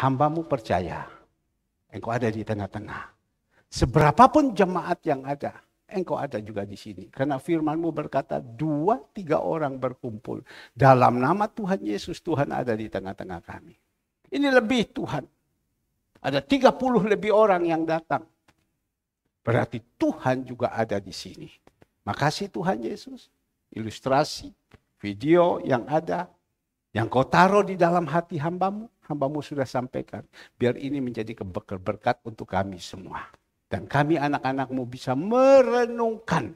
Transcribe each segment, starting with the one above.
Hambamu percaya, engkau ada di tengah-tengah. Seberapapun jemaat yang ada, engkau ada juga di sini. Karena firman-Mu berkata, 2-3 orang berkumpul. Dalam nama Tuhan Yesus, Tuhan ada di tengah-tengah kami. Ini lebih Tuhan. Ada 30 lebih orang yang datang. Berarti Tuhan juga ada di sini. Makasih Tuhan Yesus. Ilustrasi, video yang ada, yang kau taruh di dalam hati hambamu, hambamu sudah sampaikan. Biar ini menjadi berkat untuk kami semua. Dan kami anak-anakmu bisa merenungkan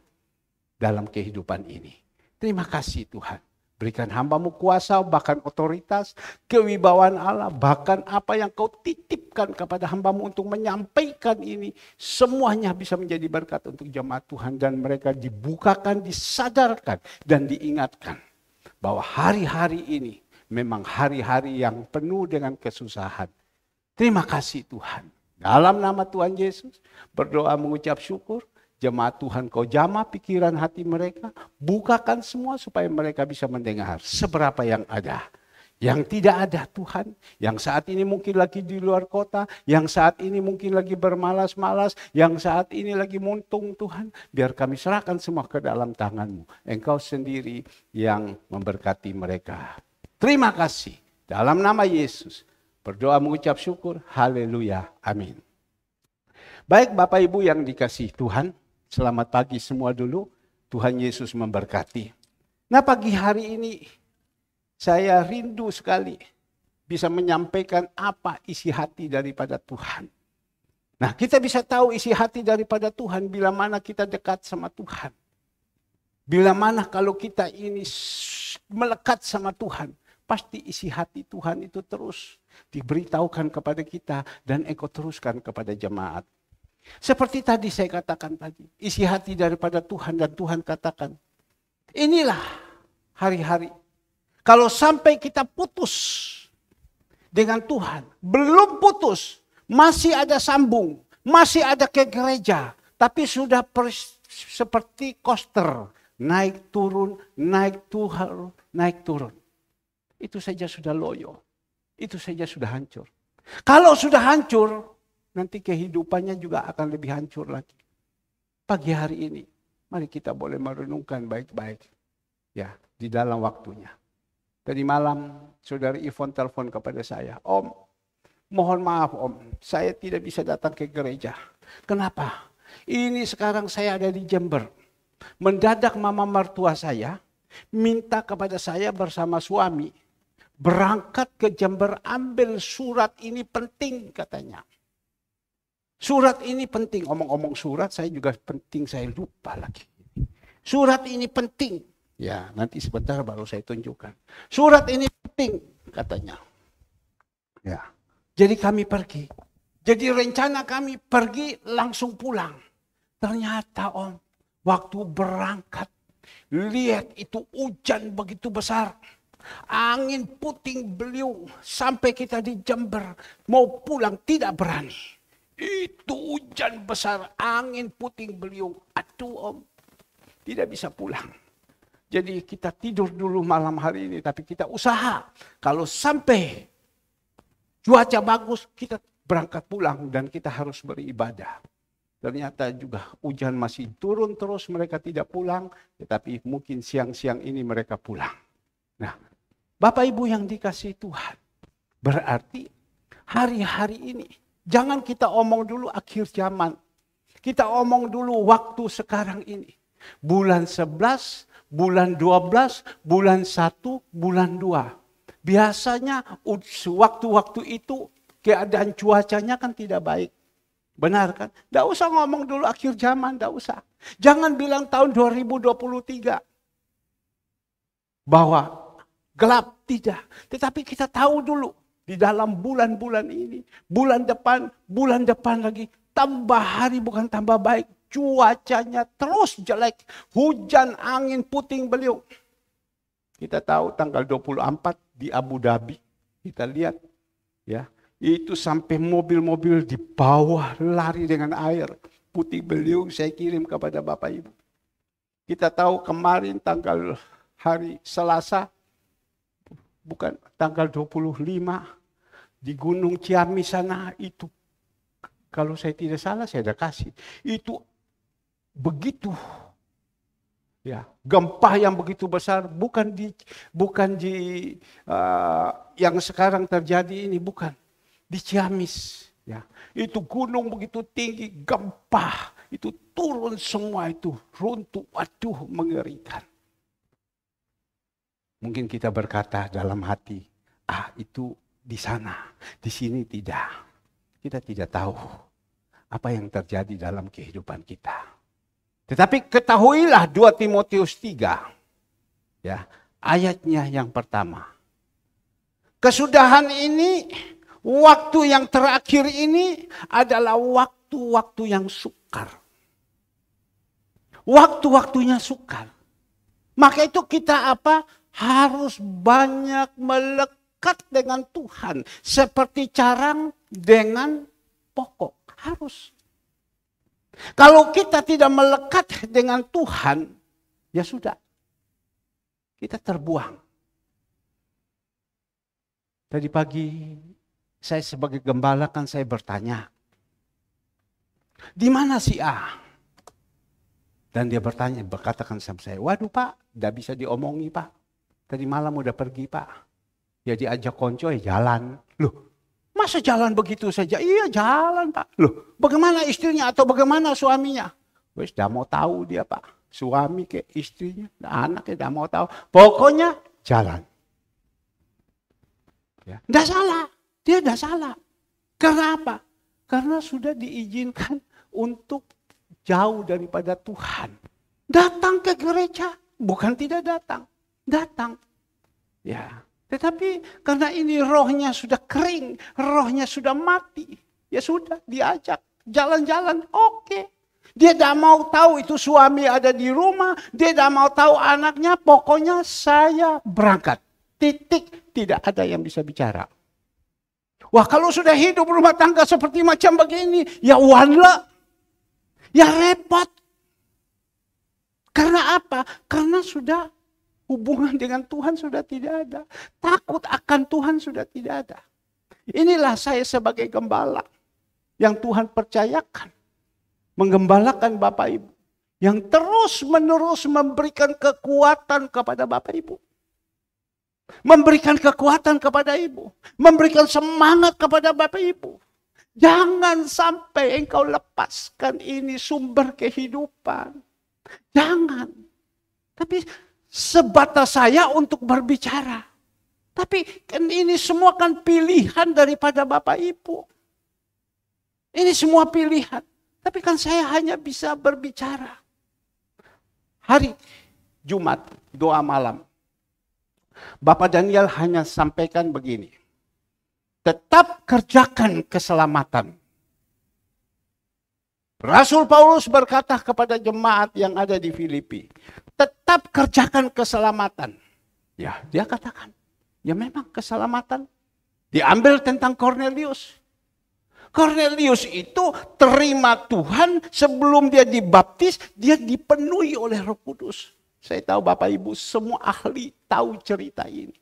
dalam kehidupan ini. Terima kasih Tuhan. Berikan hambamu kuasa, bahkan otoritas, kewibawaan Allah, bahkan apa yang kau titipkan kepada hambamu untuk menyampaikan ini. Semuanya bisa menjadi berkat untuk jemaat Tuhan. Dan mereka dibukakan, disadarkan, dan diingatkan. Bahwa hari-hari ini memang hari-hari yang penuh dengan kesusahan. Terima kasih Tuhan. Dalam nama Tuhan Yesus, berdoa mengucap syukur, jemaat Tuhan kau jamah pikiran hati mereka, bukakan semua supaya mereka bisa mendengar seberapa yang ada. Yang tidak ada Tuhan, yang saat ini mungkin lagi di luar kota, yang saat ini mungkin lagi bermalas-malas, yang saat ini lagi muntung Tuhan, biar kami serahkan semua ke dalam tangan-Mu. Engkau sendiri yang memberkati mereka. Terima kasih, dalam nama Yesus. Berdoa mengucap syukur, haleluya, amin. Baik Bapak Ibu yang dikasihi Tuhan, selamat pagi semua dulu, Tuhan Yesus memberkati. Nah pagi hari ini, saya rindu sekali bisa menyampaikan apa isi hati daripada Tuhan. Nah kita bisa tahu isi hati daripada Tuhan bila mana kita dekat sama Tuhan. Bila mana kalau kita ini melekat sama Tuhan, pasti isi hati Tuhan itu terus diberitahukan kepada kita dan engkau teruskan kepada jemaat. Seperti tadi saya katakan tadi, isi hati daripada Tuhan dan Tuhan katakan, inilah hari-hari. Kalau sampai kita putus dengan Tuhan, belum putus, masih ada sambung, masih ada ke gereja, tapi sudah seperti coaster, naik turun, naik turun, naik turun. Itu saja sudah loyo. Itu saja sudah hancur. Kalau sudah hancur, nanti kehidupannya juga akan lebih hancur lagi. Pagi hari ini, mari kita boleh merenungkan baik-baik. Ya, di dalam waktunya. Tadi malam, Saudari Ivon telepon kepada saya. Om, mohon maaf Om, saya tidak bisa datang ke gereja. Kenapa? Ini sekarang saya ada di Jember. Mendadak mama mertua saya, minta kepada saya bersama suami, berangkat ke Jember, ambil surat ini penting katanya. Surat ini penting, omong-omong surat saya juga penting, saya lupa lagi. Surat ini penting. Ya nanti sebentar baru saya tunjukkan. Surat ini penting katanya. Ya, jadi kami pergi. Jadi rencana kami pergi langsung pulang. Ternyata Om, waktu berangkat, lihat itu hujan begitu besar. Angin puting beliung sampai kita di Jember mau pulang tidak berani. Itu hujan besar, angin puting beliung. Aduh Om, tidak bisa pulang. Jadi kita tidur dulu malam hari ini, tapi kita usaha. Kalau sampai cuaca bagus, kita berangkat pulang dan kita harus beribadah. Ternyata juga hujan masih turun terus, mereka tidak pulang. Tetapi mungkin siang-siang ini mereka pulang. Nah, Bapak Ibu yang dikasihi Tuhan, berarti hari-hari ini, jangan kita omong dulu akhir zaman. Kita omong dulu waktu sekarang ini. Bulan 11, bulan 12, bulan 1, bulan 2. Biasanya waktu-waktu itu keadaan cuacanya kan tidak baik. Benar kan? Tidak usah ngomong dulu akhir zaman, tidak usah. Jangan bilang tahun 2023. Bahwa gelap, tidak. Tetapi kita tahu dulu di dalam bulan-bulan ini, bulan depan lagi, tambah hari bukan tambah baik. Cuacanya terus jelek, hujan, angin, puting beliung. Kita tahu tanggal 24 di Abu Dhabi, kita lihat ya, itu sampai mobil-mobil di bawah lari dengan air. Puting beliung saya kirim kepada Bapak Ibu. Kita tahu kemarin tanggal hari Selasa, bukan tanggal 25, Di Gunung Ciamis sana itu, kalau saya tidak salah saya ada kasih, itu begitu ya, gempa yang begitu besar, bukan di yang sekarang terjadi ini, bukan di Ciamis ya. Itu gunung begitu tinggi, gempa itu turun semua, itu runtuh, waduh mengerikan. Mungkin kita berkata dalam hati, itu di sana, di sini tidak. Kita tidak tahu apa yang terjadi dalam kehidupan kita. Tetapi ketahuilah 2 Timotius 3, ya, ayatnya yang pertama. Kesudahan ini, waktu yang terakhir ini adalah waktu-waktu yang sukar. Waktu-waktunya sukar. Maka itu kita harus banyak melekat dengan Tuhan. Seperti carang dengan pokok. Harus. Kalau kita tidak melekat dengan Tuhan, ya sudah. Kita terbuang. Tadi pagi saya sebagai gembala kan saya bertanya, di mana si A? Dan dia berkatakan sama saya, waduh Pak, tidak bisa diomongi Pak. Tadi malam udah pergi Pak. Ya diajak konco jalan. Loh, masa jalan begitu saja? Iya jalan Pak. Loh, bagaimana istrinya atau bagaimana suaminya? Wes dah mau tahu dia Pak. Suami ke istrinya, anaknya dah mau tahu. Pokoknya jalan. Ya, tidak salah. Dia tidak salah. Karena apa? Karena sudah diizinkan untuk jauh daripada Tuhan. Datang ke gereja, bukan tidak datang. Datang. Ya. Tetapi karena ini rohnya sudah kering, rohnya sudah mati. Ya sudah, diajak jalan-jalan, oke. Dia tidak mau tahu itu suami ada di rumah, dia tidak mau tahu anaknya, pokoknya saya berangkat. Titik, tidak ada yang bisa bicara. Wah, kalau sudah hidup rumah tangga seperti macam begini, ya wala. Ya repot. Karena apa? Karena sudah hubungan dengan Tuhan sudah tidak ada. Takut akan Tuhan sudah tidak ada. Inilah saya sebagai gembala yang Tuhan percayakan. Menggembalakan Bapak Ibu. Yang terus menerus memberikan kekuatan kepada Bapak Ibu. Memberikan kekuatan kepada Ibu. Memberikan semangat kepada Bapak Ibu. Jangan sampai engkau lepaskan ini sumber kehidupan. Jangan. Tapi sebatas saya untuk berbicara. Tapi kan ini semua kan pilihan daripada Bapak Ibu. Ini semua pilihan. Tapi kan saya hanya bisa berbicara. Hari Jumat, doa malam. Bapak Daniel hanya sampaikan begini. Tetap kerjakan keselamatan. Rasul Paulus berkata kepada jemaat yang ada di Filipi. Tetap kerjakan keselamatan. Ya, dia katakan. Ya memang keselamatan. Diambil tentang Cornelius. Cornelius itu terima Tuhan sebelum dia dibaptis, dia dipenuhi oleh Roh Kudus. Saya tahu Bapak Ibu semua ahli tahu cerita ini.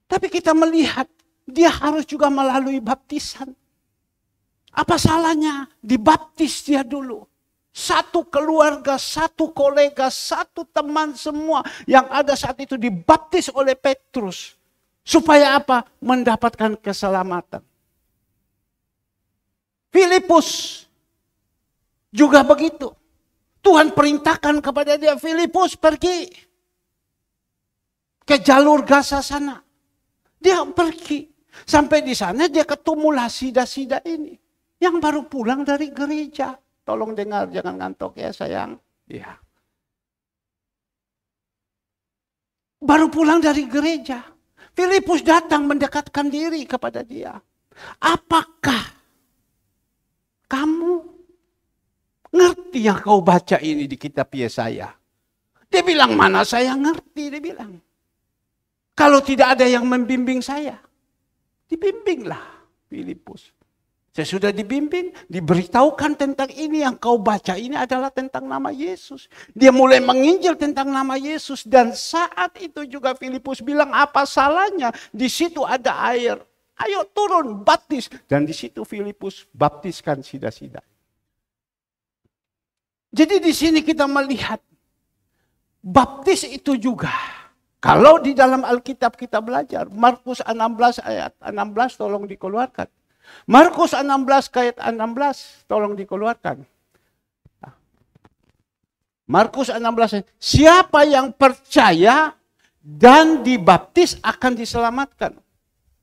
Tapi kita melihat dia harus juga melalui baptisan. Apa salahnya dibaptis dia dulu? Satu keluarga, satu kolega, satu teman semua yang ada saat itu dibaptis oleh Petrus. Supaya apa? Mendapatkan keselamatan. Filipus juga begitu. Tuhan perintahkan kepada dia, Filipus pergi ke jalur Gaza sana. Dia pergi. Sampai di sana dia ketemulah sida-sida ini. Yang baru pulang dari gereja. Tolong dengar, jangan ngantuk ya sayang. Ya. Baru pulang dari gereja. Filipus datang mendekatkan diri kepada dia. Apakah kamu ngerti yang kau baca ini di kitab Yesaya? Dia bilang, mana saya ngerti, dia bilang. Kalau tidak ada yang membimbing saya, dibimbinglah Filipus. Saya sudah dibimbing, diberitahukan tentang ini yang kau baca ini adalah tentang nama Yesus. Dia mulai menginjil tentang nama Yesus dan saat itu juga Filipus bilang apa salahnya? Di situ ada air. Ayo turun, baptis. Dan di situ Filipus baptiskan sida-sida. Jadi di sini kita melihat baptis itu juga. Kalau di dalam Alkitab kita belajar, Markus 16 ayat 16 tolong dikeluarkan. Markus 16 ayat 16 tolong dikeluarkan. Markus 16, siapa yang percaya dan dibaptis akan diselamatkan.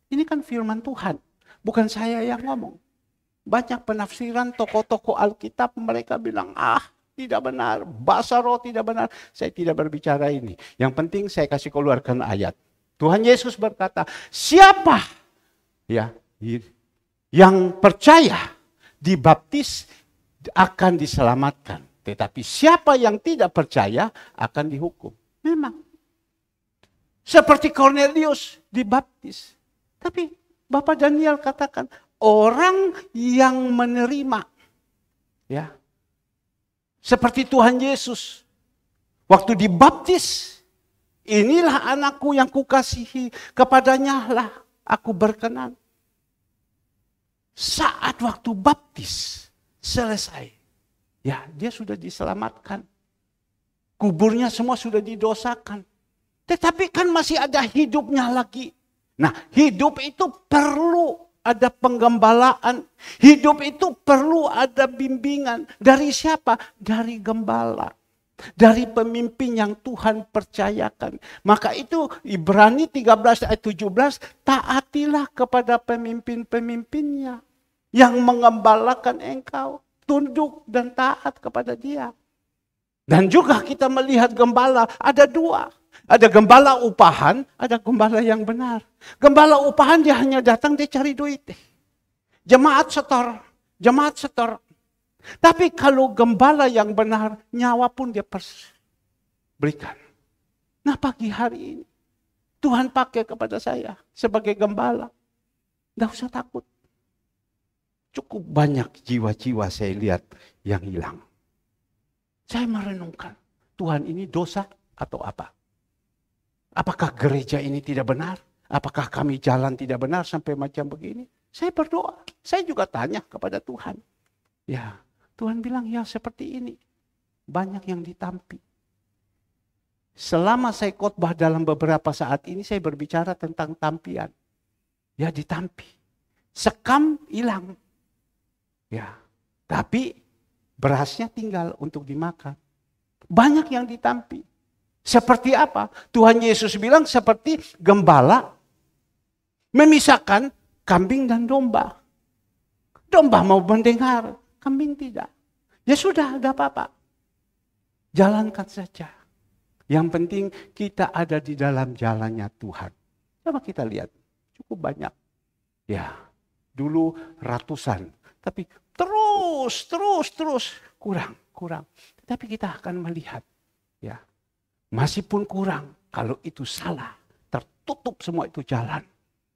Ini kan firman Tuhan, bukan saya yang ngomong. Banyak penafsiran tokoh-tokoh Alkitab mereka bilang, tidak benar, bahasa roh tidak benar. Saya tidak berbicara ini. Yang penting saya kasih keluarkan ayat. Tuhan Yesus berkata, siapa ya yang percaya dibaptis akan diselamatkan. Tetapi siapa yang tidak percaya akan dihukum. Memang. Seperti Cornelius dibaptis. Tapi Bapak Daniel katakan, orang yang menerima. Ya. Seperti Tuhan Yesus. Waktu dibaptis, inilah anakku yang kukasihi, kepadanya lah aku berkenan. Saat waktu baptis selesai. Ya, dia sudah diselamatkan. Kuburnya semua sudah didosakan. Tetapi kan masih ada hidupnya lagi. Nah, hidup itu perlu ada penggembalaan. Hidup itu perlu ada bimbingan. Dari siapa? Dari gembala. Dari pemimpin yang Tuhan percayakan. Maka itu Ibrani 13 ayat 17, taatilah kepada pemimpin-pemimpinnya yang mengembalakan engkau. Tunduk dan taat kepada dia. Dan juga kita melihat gembala ada dua. Ada gembala upahan, ada gembala yang benar. Gembala upahan dia hanya datang, dia cari duit. Jemaat setor. Tapi kalau gembala yang benar, nyawa pun dia berikan. Nah pagi hari ini, Tuhan pakai kepada saya sebagai gembala. Tidak usah takut. Cukup banyak jiwa-jiwa saya lihat yang hilang. Saya merenungkan, Tuhan ini dosa atau apa? Apakah gereja ini tidak benar? Apakah kami jalan tidak benar sampai macam begini? Saya berdoa, saya juga tanya kepada Tuhan. Ya, Tuhan bilang ya seperti ini. Banyak yang ditampi. Selama saya khotbah dalam beberapa saat ini, saya berbicara tentang tampian. Ya ditampi. Sekam hilang. Ya, tapi berasnya tinggal untuk dimakan. Banyak yang ditampi. Seperti apa? Tuhan Yesus bilang seperti gembala memisahkan kambing dan domba. Domba mau mendengar, kambing tidak. Ya sudah, ada apa-apa. Jalankan saja. Yang penting kita ada di dalam jalannya Tuhan. Coba kita lihat, cukup banyak. Ya, dulu ratusan. Tapi terus kurang. Tapi kita akan melihat, ya masih pun kurang. Kalau itu salah, tertutup semua itu jalan.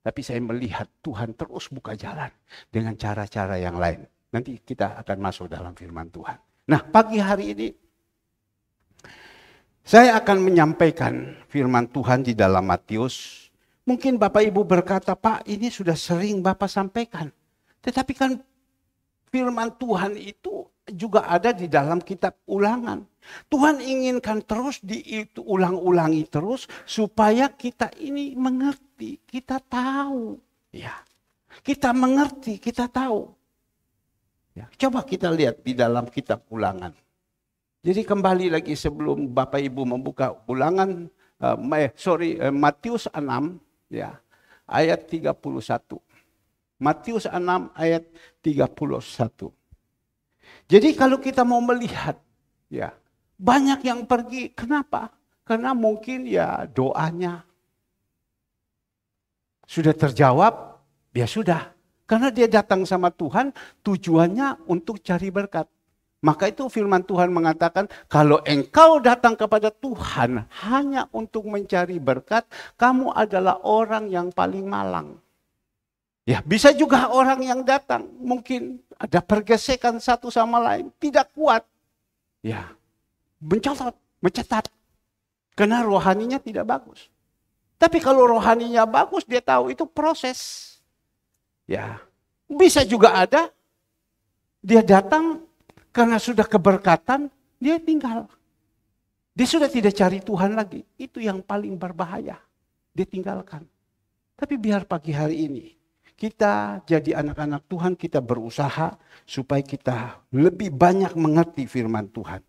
Tapi saya melihat Tuhan terus buka jalan dengan cara-cara yang lain. Nanti kita akan masuk dalam firman Tuhan. Nah pagi hari ini, saya akan menyampaikan firman Tuhan di dalam Matius. Mungkin Bapak Ibu berkata, Pak ini sudah sering Bapak sampaikan. Tetapi kan firman Tuhan itu juga ada di dalam kitab Ulangan. Tuhan inginkan terus diulang-ulangi terus supaya kita ini mengerti, kita tahu. Ya, kita mengerti, kita tahu. Ya, coba kita lihat di dalam kitab Ulangan. Jadi kembali lagi sebelum Bapak Ibu membuka Ulangan, Matius 6 ya, ayat 31. Matius 6 ayat 31. Jadi kalau kita mau melihat, ya banyak yang pergi. Kenapa? Karena mungkin ya doanya sudah terjawab, ya sudah. Karena dia datang sama Tuhan, tujuannya untuk cari berkat. Maka itu firman Tuhan mengatakan, kalau engkau datang kepada Tuhan hanya untuk mencari berkat, kamu adalah orang yang paling malang. Ya, bisa juga orang yang datang, mungkin ada pergesekan satu sama lain, tidak kuat. Ya, mencetat. Karena rohaninya tidak bagus. Tapi kalau rohaninya bagus, dia tahu itu proses. Ya, bisa juga ada dia datang karena sudah keberkatan, dia tinggal. Dia sudah tidak cari Tuhan lagi. Itu yang paling berbahaya. Dia tinggalkan. Tapi biar pagi hari ini kita jadi anak-anak Tuhan, kita berusaha supaya kita lebih banyak mengerti firman Tuhan.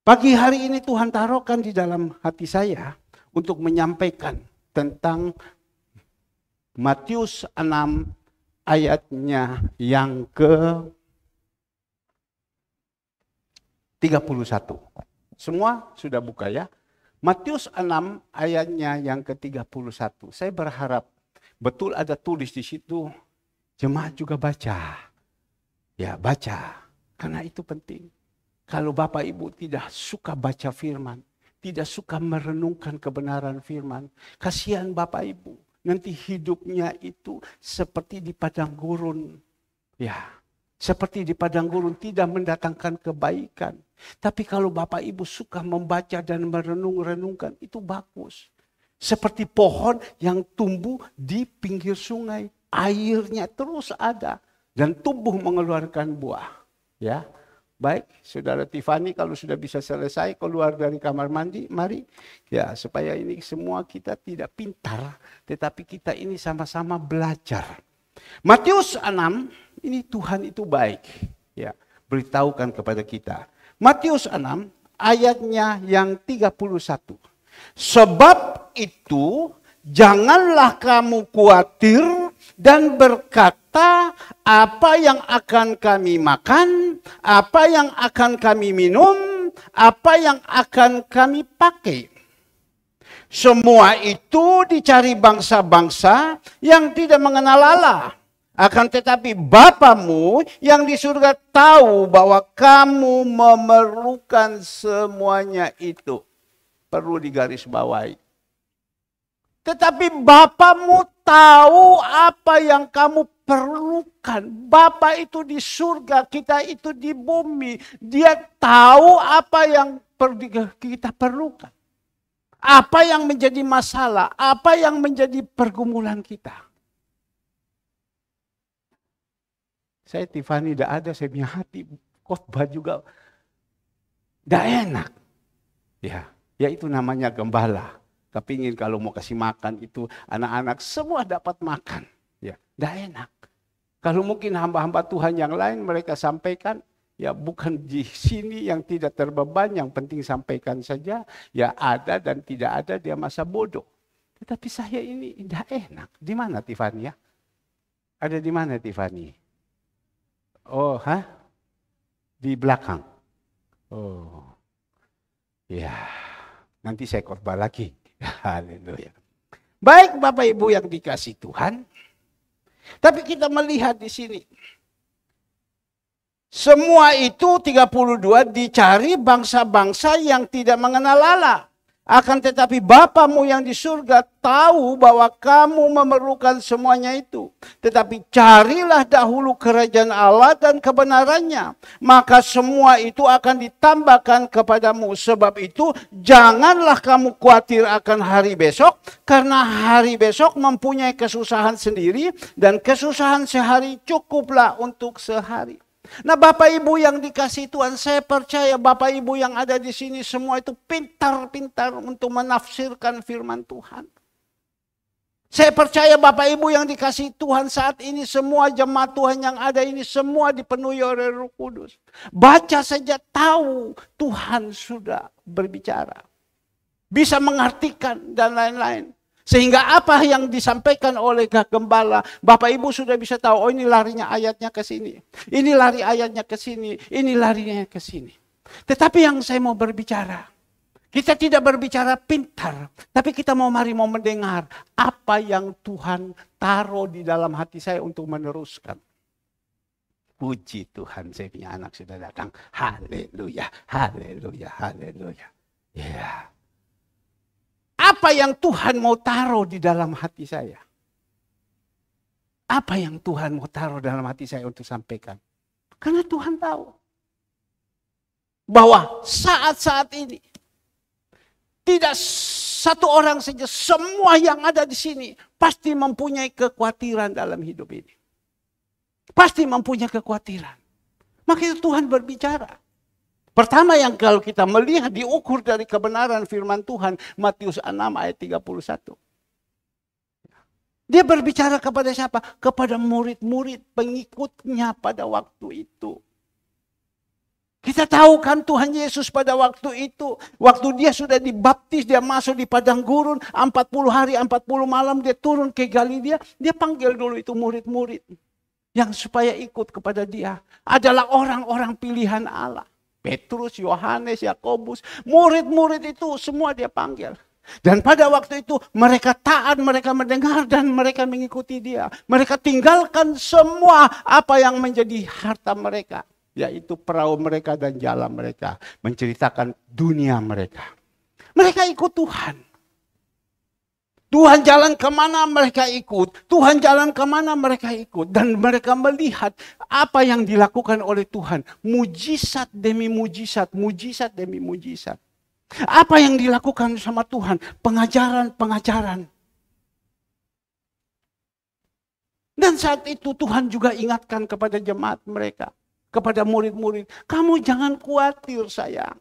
Pagi hari ini Tuhan taruhkan di dalam hati saya untuk menyampaikan tentang Matius 6 ayatnya yang ke-31. Semua sudah buka ya. Matius 6 ayatnya yang ke-31. Saya berharap betul ada tulis di situ. Jemaat juga baca. Ya, baca. Karena itu penting. Kalau Bapak Ibu tidak suka baca firman, tidak suka merenungkan kebenaran firman, kasihan Bapak Ibu. Nanti hidupnya itu seperti di padang gurun. Ya, seperti di padang gurun tidak mendatangkan kebaikan. Tapi kalau Bapak Ibu suka membaca dan merenung-renungkan, itu bagus. Seperti pohon yang tumbuh di pinggir sungai. Airnya terus ada dan tumbuh mengeluarkan buah. Ya. Baik, Saudara Tiffany, kalau sudah bisa selesai keluar dari kamar mandi, mari. Ya, supaya ini semua kita tidak pintar, tetapi kita ini sama-sama belajar. Matius 6, ini Tuhan itu baik. Ya, beritahukan kepada kita. Matius 6, ayatnya yang 31. Sebab itu, janganlah kamu khawatir dan berkata, apa yang akan kami makan, apa yang akan kami minum, apa yang akan kami pakai. Semua itu dicari bangsa-bangsa yang tidak mengenal Allah. Akan tetapi Bapamu yang di surga tahu bahwa kamu memerlukan semuanya itu. Perlu digarisbawahi. Tetapi Bapamu tahu apa yang kamu perlukan. Bapa itu di surga, kita itu di bumi. Dia tahu apa yang kita perlukan. Apa yang menjadi masalah, apa yang menjadi pergumulan kita. Saya Tiffany tidak ada, saya punya hati khotbah juga tidak enak. Ya itu namanya gembala. Kepingin kalau mau kasih makan itu anak-anak semua dapat makan. Ya, tidak enak. Kalau mungkin hamba-hamba Tuhan yang lain mereka sampaikan, ya bukan di sini yang tidak terbeban, yang penting sampaikan saja. Ya ada dan tidak ada dia masa bodoh. Tetapi saya ini tidak enak. Di mana Tiffany ya? Ada di mana Tiffany? Oh, di belakang. Oh, ya. Nanti saya khotbah lagi. Haleluya. Baik Bapak Ibu yang dikasih Tuhan. Tapi kita melihat di sini. Semua itu 32 dicari bangsa-bangsa yang tidak mengenal Allah. Akan tetapi Bapamu yang di surga tahu bahwa kamu memerlukan semuanya itu. Tetapi carilah dahulu kerajaan Allah dan kebenarannya. Maka semua itu akan ditambahkan kepadamu. Sebab itu janganlah kamu khawatir akan hari besok. Karena hari besok mempunyai kesusahan sendiri. Dan kesusahan sehari cukuplah untuk sehari. Nah Bapak Ibu yang dikasih Tuhan, saya percaya Bapak Ibu yang ada di sini semua itu pintar-pintar untuk menafsirkan firman Tuhan. Saya percaya Bapak Ibu yang dikasih Tuhan saat ini semua jemaat Tuhan yang ada ini semua dipenuhi oleh Roh Kudus. Baca saja tahu Tuhan sudah berbicara. Bisa mengartikan dan lain-lain. Sehingga apa yang disampaikan oleh gembala, Bapak Ibu sudah bisa tahu, oh ini larinya ayatnya ke sini. Ini lari ayatnya ke sini, ini larinya ke sini. Tetapi yang saya mau berbicara, kita tidak berbicara pintar, tapi kita mau mendengar apa yang Tuhan taruh di dalam hati saya untuk meneruskan. Puji Tuhan, saya punya anak sudah datang. Haleluya, haleluya, haleluya. Ya. Apa yang Tuhan mau taruh di dalam hati saya? Apa yang Tuhan mau taruh dalam hati saya untuk sampaikan? Karena Tuhan tahu bahwa saat-saat ini tidak satu orang saja, semua yang ada di sini pasti mempunyai kekhawatiran dalam hidup ini. Pasti mempunyai kekhawatiran. Maka itu Tuhan berbicara. Pertama yang kalau kita melihat diukur dari kebenaran firman Tuhan, Matius 6 ayat 31. Dia berbicara kepada siapa? Kepada murid-murid pengikutnya pada waktu itu. Kita tahu kan Tuhan Yesus pada waktu itu, waktu dia sudah dibaptis, dia masuk di padang gurun, 40 hari, 40 malam dia turun ke Galilea, dia panggil dulu itu murid-murid yang supaya ikut kepada dia. Adalah orang-orang pilihan Allah. Petrus, Yohanes, Yakobus, murid-murid itu semua dia panggil. Dan pada waktu itu mereka taat, mereka mendengar dan mereka mengikuti dia. Mereka tinggalkan semua apa yang menjadi harta mereka. Yaitu perahu mereka dan jalan mereka. Menceritakan dunia mereka. Mereka ikut Tuhan. Tuhan jalan kemana mereka ikut. Tuhan jalan kemana mereka ikut. Dan mereka melihat apa yang dilakukan oleh Tuhan. Mujizat demi mujizat. Mujizat demi mujizat. Apa yang dilakukan sama Tuhan? Pengajaran-pengajaran. Dan saat itu Tuhan juga ingatkan kepada jemaat mereka. Kepada murid-murid. Kamu jangan khawatir sayang.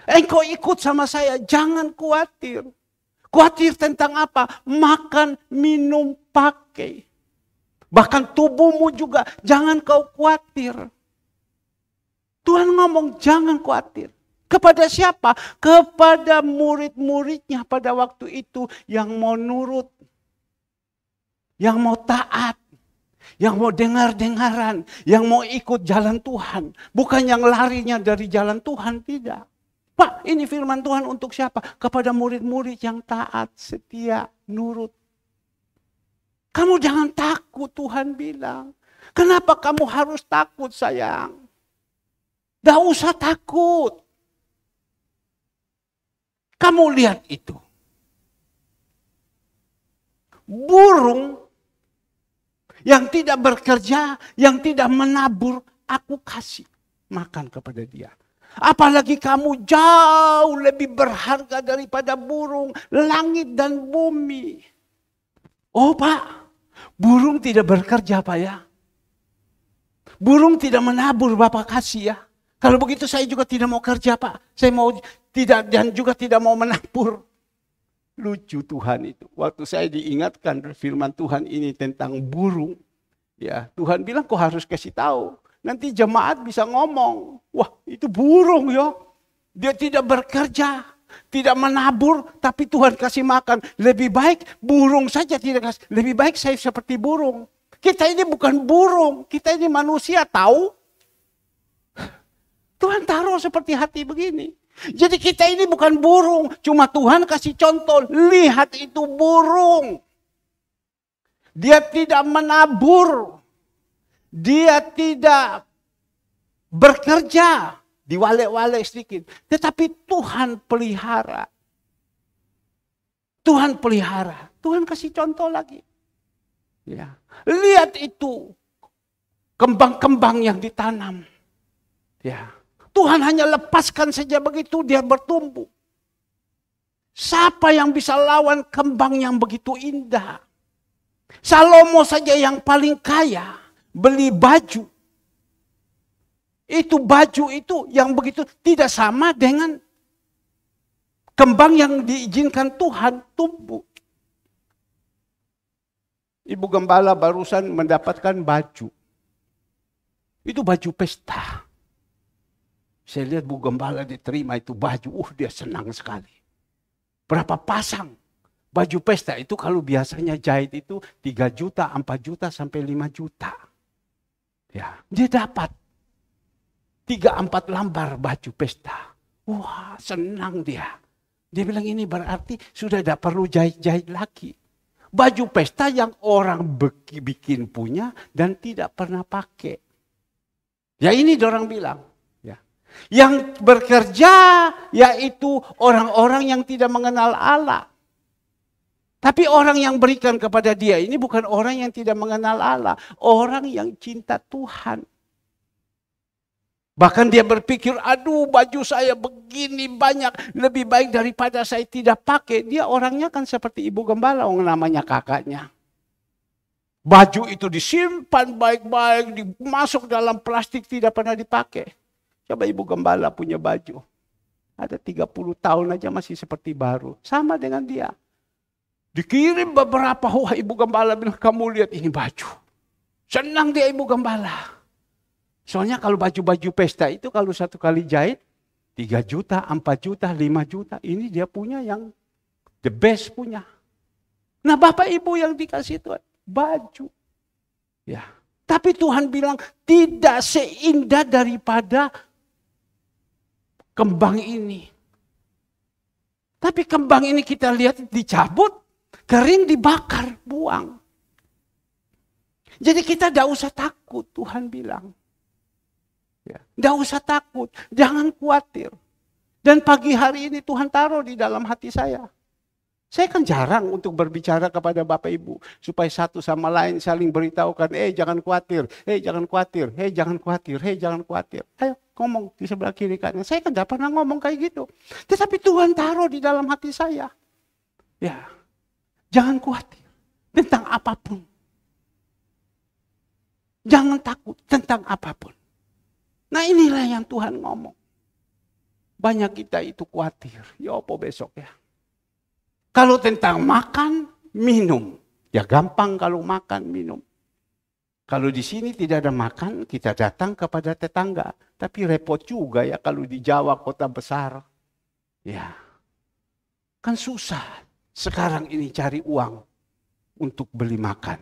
Engkau ikut sama saya. Jangan khawatir. Khawatir tentang apa? Makan, minum, pakai. Bahkan tubuhmu juga. Jangan kau khawatir. Tuhan ngomong jangan khawatir. Kepada siapa? Kepada murid-muridnya pada waktu itu yang mau nurut. Yang mau taat. Yang mau dengar-dengaran. Yang mau ikut jalan Tuhan. Bukan yang larinya dari jalan Tuhan, tidak. Pak, ini firman Tuhan untuk siapa? Kepada murid-murid yang taat, setia, nurut. Kamu jangan takut, Tuhan bilang. Kenapa kamu harus takut sayang? Tidak usah takut. Kamu lihat itu. Burung yang tidak bekerja, yang tidak menabur, aku kasih makan kepada dia. Apalagi kamu jauh lebih berharga daripada burung, langit dan bumi. Oh Pak, burung tidak bekerja Pak ya. Burung tidak menabur Bapak kasih ya. Kalau begitu saya juga tidak mau kerja Pak. Saya mau tidak dan juga tidak mau menabur. Lucu Tuhan itu. Waktu saya diingatkan firman Tuhan ini tentang burung. Ya, Tuhan bilang kau harus kasih tahu. Nanti jemaat bisa ngomong. Wah itu burung ya. Dia tidak bekerja. Tidak menabur. Tapi Tuhan kasih makan. Lebih baik burung saja tidak kasih. Lebih baik saya seperti burung. Kita ini bukan burung. Kita ini manusia tahu. Tuhan taruh seperti hati begini. Jadi kita ini bukan burung. Cuma Tuhan kasih contoh. Lihat itu burung. Dia tidak menabur. Dia tidak bekerja. Diwale-wale sedikit. Tetapi Tuhan pelihara. Tuhan pelihara. Tuhan kasih contoh lagi. Ya. Lihat itu. Kembang-kembang yang ditanam. Ya. Tuhan hanya lepaskan saja begitu dia bertumbuh. Siapa yang bisa lawan kembang yang begitu indah? Salomo saja yang paling kaya beli baju. Itu baju itu yang begitu tidak sama dengan kembang yang diizinkan Tuhan tumbuh. Ibu gembala barusan mendapatkan baju. Itu baju pesta. Saya lihat Bu Gembala diterima itu baju, dia senang sekali. Berapa pasang baju pesta itu kalau biasanya jahit itu 3 juta, 4 juta sampai 5 juta. Ya, dia dapat 3-4 lembar baju pesta. Wah, senang dia. Dia bilang ini berarti sudah tidak perlu jahit-jahit lagi. Baju pesta yang orang bikin punya dan tidak pernah pakai. Ya ini orang bilang. Yang bekerja yaitu orang-orang yang tidak mengenal Allah. Tapi orang yang berikan kepada dia ini bukan orang yang tidak mengenal Allah. Orang yang cinta Tuhan. Bahkan dia berpikir, aduh baju saya begini banyak. Lebih baik daripada saya tidak pakai. Dia orangnya kan seperti ibu gembala, namanya kakaknya. Baju itu disimpan baik-baik, dimasuk dalam plastik, tidak pernah dipakai. Coba ibu gembala punya baju. Ada 30 tahun aja masih seperti baru. Sama dengan dia. Dikirim beberapa, wah ibu gembala bilang, kamu lihat ini baju. Senang dia ibu gembala. Soalnya kalau baju-baju pesta itu kalau satu kali jahit, 3 juta, 4 juta, 5 juta. Ini dia punya yang the best punya. Nah Bapak Ibu yang dikasih itu baju. Ya. Tapi Tuhan bilang tidak seindah daripada kembang ini. Tapi kembang ini kita lihat dicabut, kering dibakar, buang. Jadi kita tidak usah takut, Tuhan bilang. Tidak usah takut, jangan khawatir. Dan pagi hari ini Tuhan taruh di dalam hati saya. Saya kan jarang untuk berbicara kepada Bapak Ibu. Supaya satu sama lain saling beritahukan, jangan khawatir, jangan khawatir, jangan khawatir, jangan khawatir. Ayo ngomong di sebelah kiri kanan. Saya kan tidak pernah ngomong kayak gitu. Tetapi Tuhan taruh di dalam hati saya. Ya, jangan khawatir tentang apapun. Jangan takut tentang apapun. Nah inilah yang Tuhan ngomong. Banyak kita itu khawatir. Ya apa besok ya. Kalau tentang makan, minum. Ya gampang kalau makan, minum. Kalau di sini tidak ada makan, kita datang kepada tetangga. Tapi repot juga ya kalau di Jawa kota besar. Ya. Kan susah sekarang ini cari uang untuk beli makan.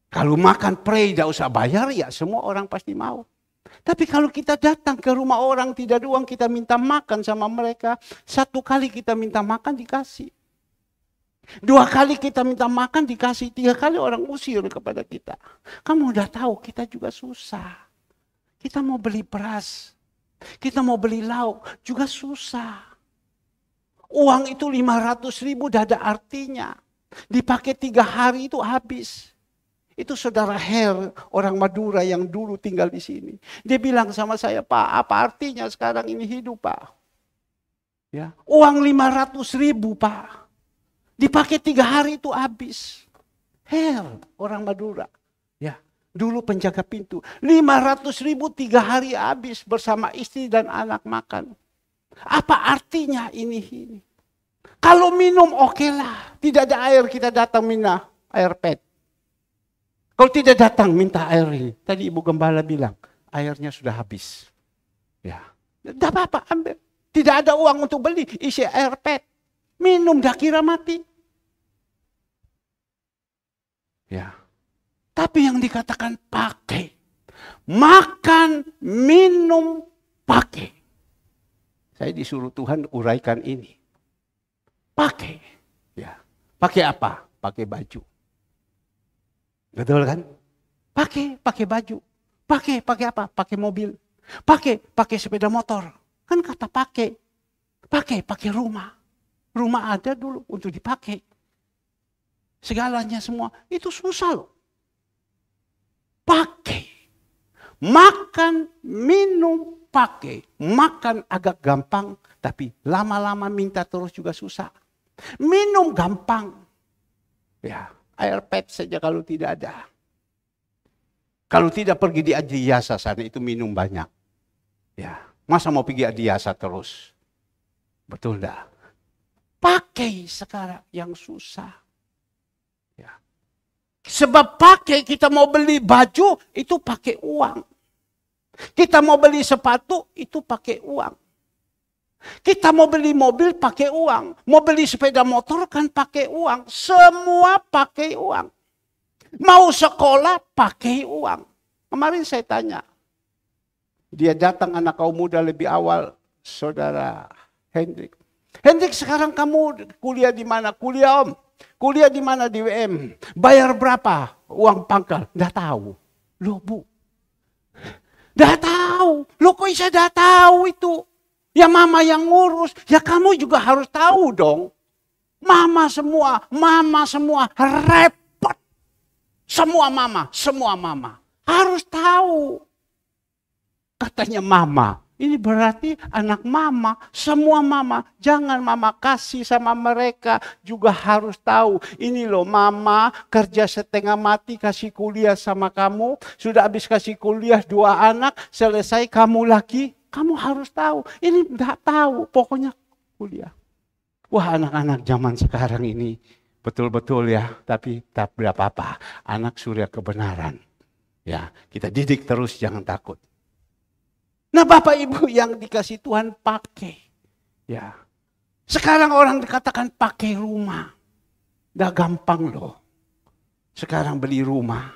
Kalau makan pray tidak usah bayar ya semua orang pasti mau. Tapi kalau kita datang ke rumah orang tidak ada uang, kita minta makan sama mereka. 1 kali kita minta makan dikasih. 2 kali kita minta makan dikasih. 3 kali orang usir kepada kita. Kamu udah tahu kita juga susah. Kita mau beli beras. Kita mau beli lauk juga susah. Uang itu 500.000 tidak ada artinya. Dipakai 3 hari itu habis. Itu saudara Her, orang Madura yang dulu tinggal di sini. Dia bilang sama saya, Pak, apa artinya sekarang ini hidup, Pak? Ya, uang 500.000, Pak. Dipakai 3 hari itu habis. Her, orang Madura. Ya, dulu penjaga pintu. 500.000 3 hari habis bersama istri dan anak makan. Apa artinya ini? Kalau minum oke lah. Tidak ada air, kita datang minta air pet. Kalau tidak datang minta air ini. Tadi Ibu Gembala bilang, airnya sudah habis. Ya, tidak apa-apa ambil. Tidak ada uang untuk beli, isi air pet. Minum dah kira mati. Ya. Tapi yang dikatakan pakai. Makan, minum, pakai. Saya disuruh Tuhan uraikan ini. Pakai. Ya. Pakai apa? Pakai baju. Betul kan? Pakai baju. Pakai apa? Pakai mobil. Pakai sepeda motor. Kan kata pakai. Pakai rumah. Rumah ada dulu untuk dipakai. Segalanya semua. Itu susah loh. Pakai. Makan, minum, pakai. Makan agak gampang. Tapi lama-lama minta terus juga susah. Minum gampang. Ya. Air pet saja kalau tidak ada. Kalau tidak pergi di Adiasa sana itu minum banyak. Ya, masa mau pergi Adiasa terus? Betul dah. Pakai sekarang yang susah. Ya. Sebab pakai kita mau beli baju itu pakai uang. Kita mau beli sepatu itu pakai uang. Kita mau beli mobil pakai uang. Mau beli sepeda motor kan pakai uang. Semua pakai uang. Mau sekolah pakai uang. Kemarin saya tanya. Dia datang anak kaum muda lebih awal. Saudara Hendrik. Hendrik sekarang kamu kuliah di mana? Kuliah om. Kuliah di mana di WM? Bayar berapa? Uang pangkal. Nggak tahu. Loh bu. Nggak tahu. Loh kok saya nggak tahu itu. Ya mama yang ngurus, ya kamu juga harus tahu dong. Mama semua repot. Semua mama harus tahu. Katanya mama, Ini berarti anak mama, semua mama, jangan mama kasih sama mereka, juga harus tahu. Ini loh mama kerja setengah mati kasih kuliah sama kamu, sudah habis kasih kuliah 2 anak, selesai kamu lagi, kamu harus tahu. Ini enggak tahu, pokoknya kuliah. Wah, anak-anak zaman sekarang ini betul-betul ya, tapi tak apa-apa. Anak surya kebenaran. Ya, kita didik terus, jangan takut. Nah, Bapak Ibu yang dikasih Tuhan pakai. Ya. Sekarang orang dikatakan pakai rumah. Dah gampang loh. Sekarang beli rumah.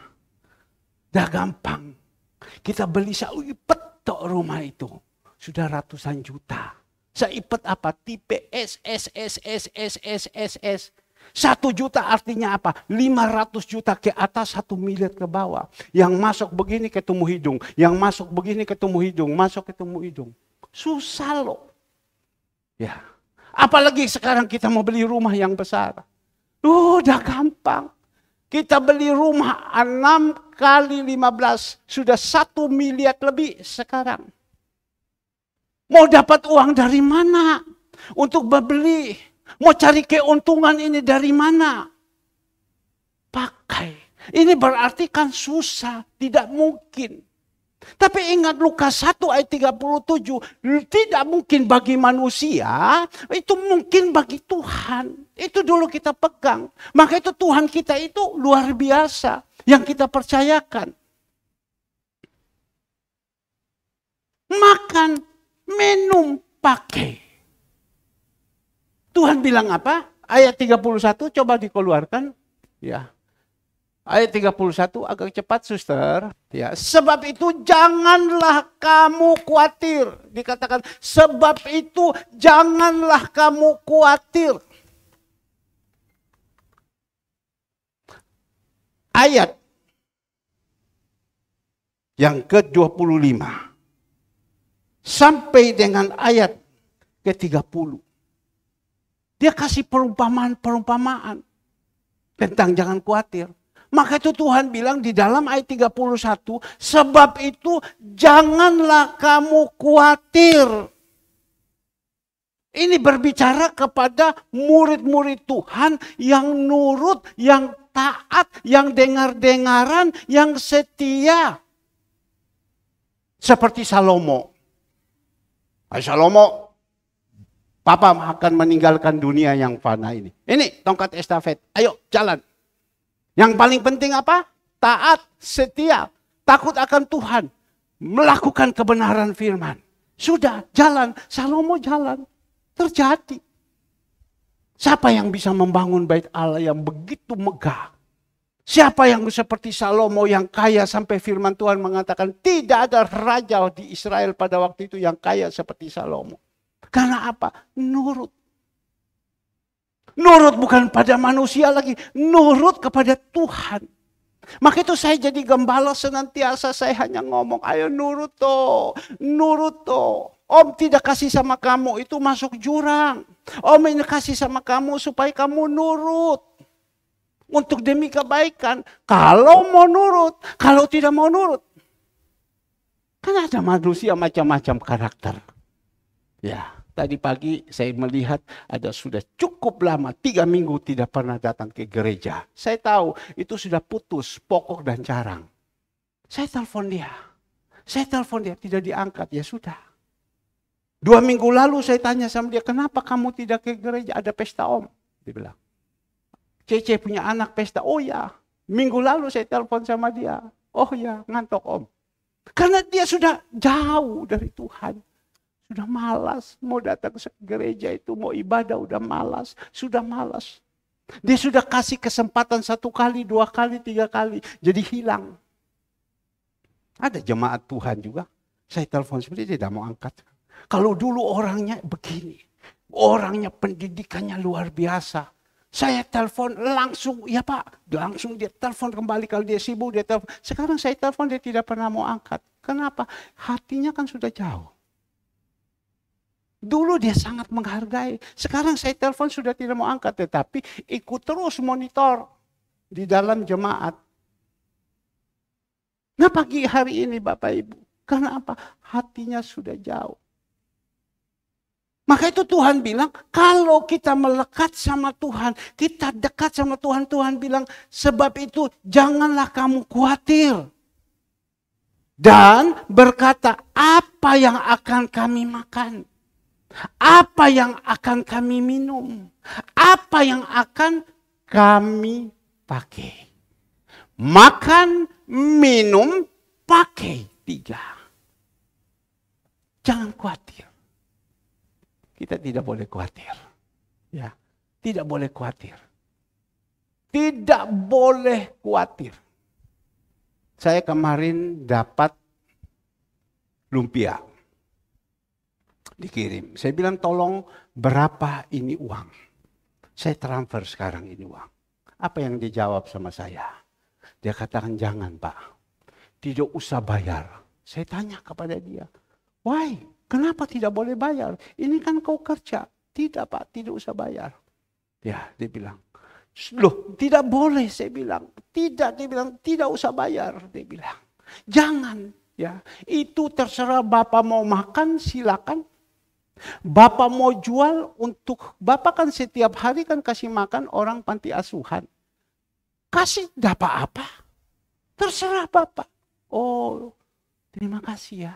Dah gampang. Kita beli petok rumah itu. Sudah ratusan juta. Seipet apa? Tipe S. 1 juta artinya apa? 500 juta ke atas, 1 miliar ke bawah. Yang masuk begini ketemu hidung. Yang masuk begini ketemu hidung. Masuk ketemu hidung. Susah loh. Ya. Apalagi sekarang kita mau beli rumah yang besar. Udah gampang. Kita beli rumah 6 kali 15. Sudah 1 miliar lebih sekarang. Mau dapat uang dari mana? Untuk membeli. Mau cari keuntungan ini dari mana? Pakai. Ini berarti kan susah, tidak mungkin. Tapi ingat Lukas 1 ayat 37, tidak mungkin bagi manusia, itu mungkin bagi Tuhan. Itu dulu kita pegang. Maka itu Tuhan kita itu luar biasa, yang kita percayakan. Makan, minum, pakai. Tuhan bilang apa? Ayat 31 coba dikeluarkan. Ya. Ayat 31 agak cepat suster. Ya. Sebab itu janganlah kamu khawatir. Dikatakan sebab itu janganlah kamu khawatir. Ayat yang ke-25 sampai dengan ayat ke-30. Dia kasih perumpamaan tentang jangan khawatir. Maka itu Tuhan bilang di dalam ayat 31, sebab itu janganlah kamu khawatir. Ini berbicara kepada murid-murid Tuhan yang nurut, yang taat, yang dengar-dengaran, yang setia. Seperti Salomo. Salomo, Papa akan meninggalkan dunia yang fana ini. Ini tongkat estafet. Ayo jalan. Yang paling penting apa? Taat, setia, takut akan Tuhan. Melakukan kebenaran firman. Sudah jalan. Salomo jalan. Terjadi. Siapa yang bisa membangun bait Allah yang begitu megah? Siapa yang seperti Salomo yang kaya sampai firman Tuhan mengatakan tidak ada raja di Israel pada waktu itu yang kaya seperti Salomo. Karena apa? Nurut. Nurut bukan pada manusia lagi. Nurut kepada Tuhan. Maka itu saya jadi gembala senantiasa saya hanya ngomong. Ayo nurut toh. Nurut toh. Om tidak kasih sama kamu itu masuk jurang. Om ini kasih sama kamu supaya kamu nurut. Untuk demi kebaikan. Kalau mau nurut. Kalau tidak mau nurut. Kan ada manusia macam-macam karakter. Ya. Tadi pagi saya melihat ada sudah cukup lama 3 minggu tidak pernah datang ke gereja. Saya tahu itu sudah putus pokok dan carang. Saya telepon dia. Tidak diangkat. Ya sudah. 2 minggu lalu saya tanya sama dia, kenapa kamu tidak ke gereja? Ada pesta om. Dia bilang. Cece punya anak pesta. Oh ya. Minggu lalu saya telepon sama dia. Oh ya, ngantok om. Karena dia sudah jauh dari Tuhan. Sudah malas, mau datang ke gereja itu, mau ibadah udah malas, sudah malas. Dia sudah kasih kesempatan 1 kali, 2 kali, 3 kali, jadi hilang. Ada jemaat Tuhan juga, saya telepon seperti dia tidak mau angkat. Kalau dulu orangnya begini, orangnya pendidikannya luar biasa. Saya telepon langsung, ya Pak, langsung dia telepon kembali kalau dia sibuk, dia telepon. Sekarang saya telepon dia tidak pernah mau angkat. Kenapa? Hatinya kan sudah jauh. Dulu dia sangat menghargai. Sekarang saya telepon sudah tidak mau angkat. Tetapi ikut terus monitor di dalam jemaat. Nah pagi hari ini Bapak Ibu. Karena apa? Hatinya sudah jauh. Maka itu Tuhan bilang, kalau kita melekat sama Tuhan, kita dekat sama Tuhan, Tuhan bilang, sebab itu janganlah kamu khawatir. Dan berkata, apa yang akan kami makan? Apa yang akan kami minum? Apa yang akan kami pakai? Makan, minum, pakai. 3. Jangan khawatir. Kita tidak boleh khawatir. Ya, tidak boleh khawatir. Tidak boleh khawatir. Saya kemarin dapat lumpia. Dikirim. Saya bilang tolong berapa ini uang. Saya transfer sekarang ini uang. Apa yang dia jawab sama saya? Dia katakan jangan Pak. Tidak usah bayar. Saya tanya kepada dia. Why? Kenapa tidak boleh bayar? Ini kan kau kerja. Tidak Pak, tidak usah bayar. Ya, dia bilang. Loh, tidak boleh, saya bilang. Tidak, dia bilang, tidak usah bayar. Dia bilang, jangan. Ya, itu terserah Bapak mau makan, silakan. Bapak mau jual untuk, Bapak kan setiap hari kan kasih makan orang panti asuhan. Kasih dapat apa? Terserah Bapak. Oh, terima kasih ya.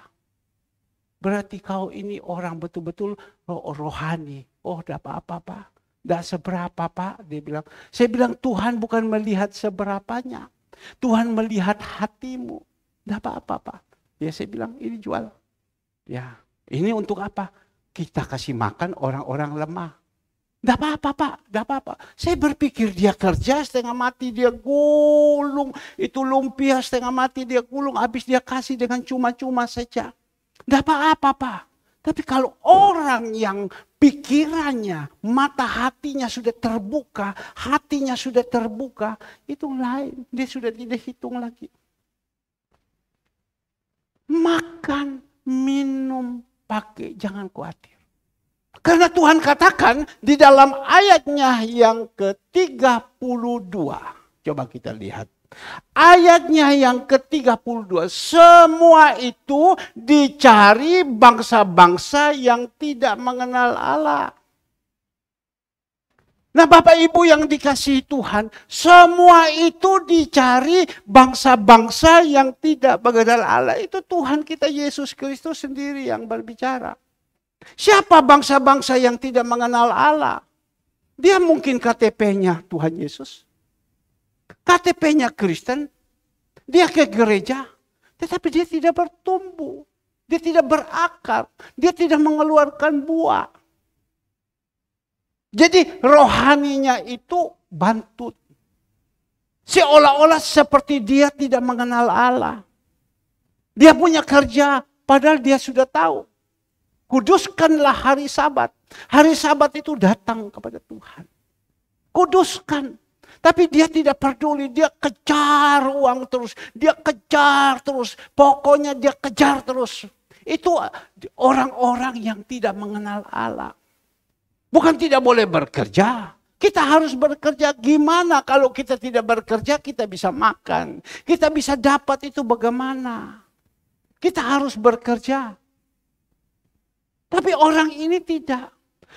Berarti kau ini orang betul-betul rohani. Oh, dapat apa Pak? Tidak seberapa Pak. Dia bilang. Saya bilang Tuhan bukan melihat seberapanya. Tuhan melihat hatimu. Dapat apa Pak? Ya saya bilang ini jual. Ya, ini untuk apa? Kita kasih makan orang-orang lemah. Tidak apa-apa Pak, tidak apa-apa. Saya berpikir dia kerja setengah mati dia gulung. Itu lumpia setengah mati dia gulung. Habis dia kasih dengan cuma-cuma saja. Tidak apa-apa Pak. Tapi kalau orang yang pikirannya, mata hatinya sudah terbuka, hatinya sudah terbuka, itu lain. Dia sudah tidak hitung lagi. Makan, minum, pakai, jangan khawatir. Karena Tuhan katakan di dalam ayatnya yang ke-32. Coba kita lihat. Ayatnya yang ke-32. Semua itu dicari bangsa-bangsa yang tidak mengenal Allah. Nah Bapak Ibu yang dikasihi Tuhan, semua itu dicari bangsa-bangsa yang tidak mengenal Allah. Itu Tuhan kita Yesus Kristus sendiri yang berbicara. Siapa bangsa-bangsa yang tidak mengenal Allah? Dia mungkin KTP-nya Tuhan Yesus. KTP-nya Kristen. Dia ke gereja. Tetapi dia tidak bertumbuh. Dia tidak berakar. Dia tidak mengeluarkan buah. Jadi rohaninya itu bantut. Seolah-olah seperti dia tidak mengenal Allah. Dia punya kerja padahal dia sudah tahu. Kuduskanlah hari Sabat. Hari Sabat itu datang kepada Tuhan. Kuduskan. Tapi dia tidak peduli. Dia kejar uang terus. Dia kejar terus. Pokoknya dia kejar terus. Itu orang-orang yang tidak mengenal Allah. Bukan tidak boleh bekerja. Kita harus bekerja. Gimana kalau kita tidak bekerja kita bisa makan. Kita bisa dapat itu bagaimana. Kita harus bekerja. Tapi orang ini tidak.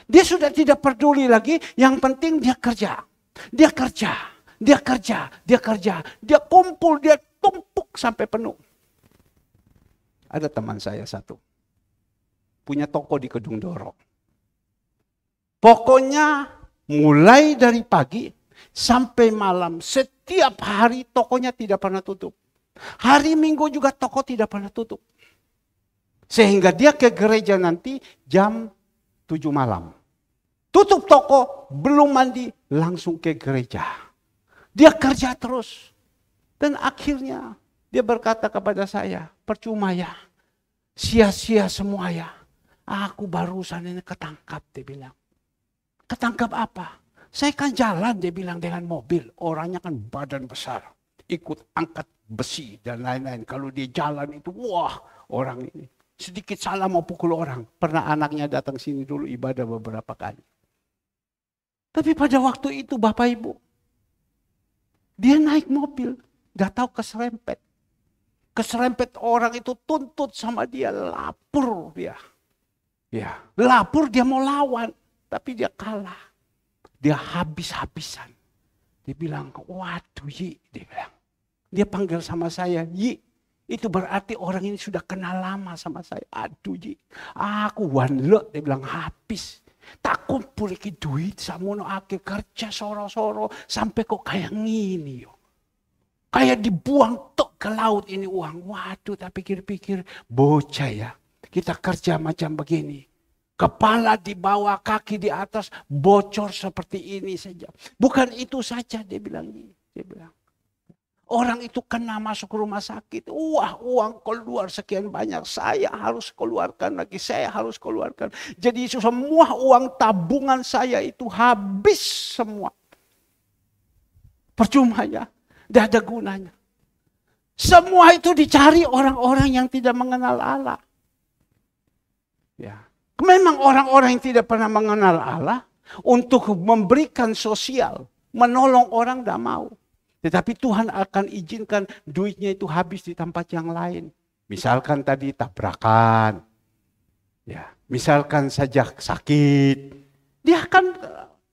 Dia sudah tidak peduli lagi. Yang penting dia kerja. Dia kerja. Dia kerja. Dia kerja. Dia kumpul. Dia tumpuk sampai penuh. Ada teman saya satu. Punya toko di Kedung Doro. Pokoknya mulai dari pagi sampai malam. Setiap hari tokonya tidak pernah tutup. Hari Minggu juga toko tidak pernah tutup. Sehingga dia ke gereja nanti jam 7 malam. Tutup toko, belum mandi, langsung ke gereja. Dia kerja terus. Dan akhirnya dia berkata kepada saya, percuma ya, sia-sia semua ya. Aku barusan ini ketangkap, dia bilang. Ketangkap apa? Saya kan jalan, dia bilang, dengan mobil. Orangnya kan badan besar. Ikut angkat besi dan lain-lain. Kalau dia jalan itu, wah orang ini. Sedikit salah mau pukul orang. Pernah anaknya datang sini dulu ibadah beberapa kali. Tapi pada waktu itu Bapak Ibu. Dia naik mobil. Gak tahu keserempet. keserempet orang itu tuntut sama dia, lapor dia. Ya, lapor dia mau lawan, tapi dia kalah. Dia habis-habisan. Dia bilang, waduh Yi, dia bilang. Dia panggil sama saya, Yi, itu berarti orang ini sudah kenal lama sama saya. Aduh Yi, aku wanlek, dia bilang habis. Tak kumpul lagi duit, samono ake kerja soro-soro, sampai kok kayak gini yo. Kayak dibuang tok ke laut ini uang. Waduh, tak pikir-pikir, bocah ya. Kita kerja macam begini. Kepala di bawah, kaki di atas, bocor seperti ini saja. Bukan itu saja, dia bilang. Dia bilang. Orang itu kena masuk rumah sakit. Wah, uang keluar sekian banyak. Saya harus keluarkan lagi. Saya harus keluarkan. Jadi semua uang tabungan saya itu habis semua. Percuma ya. Tidak ada gunanya. Semua itu dicari orang-orang yang tidak mengenal Allah. Ya. Memang orang-orang yang tidak pernah mengenal Allah untuk memberikan sosial, menolong orang tidak mau. Tetapi Tuhan akan izinkan duitnya itu habis di tempat yang lain. Misalkan tadi tabrakan. Ya, misalkan saja sakit. Dia akan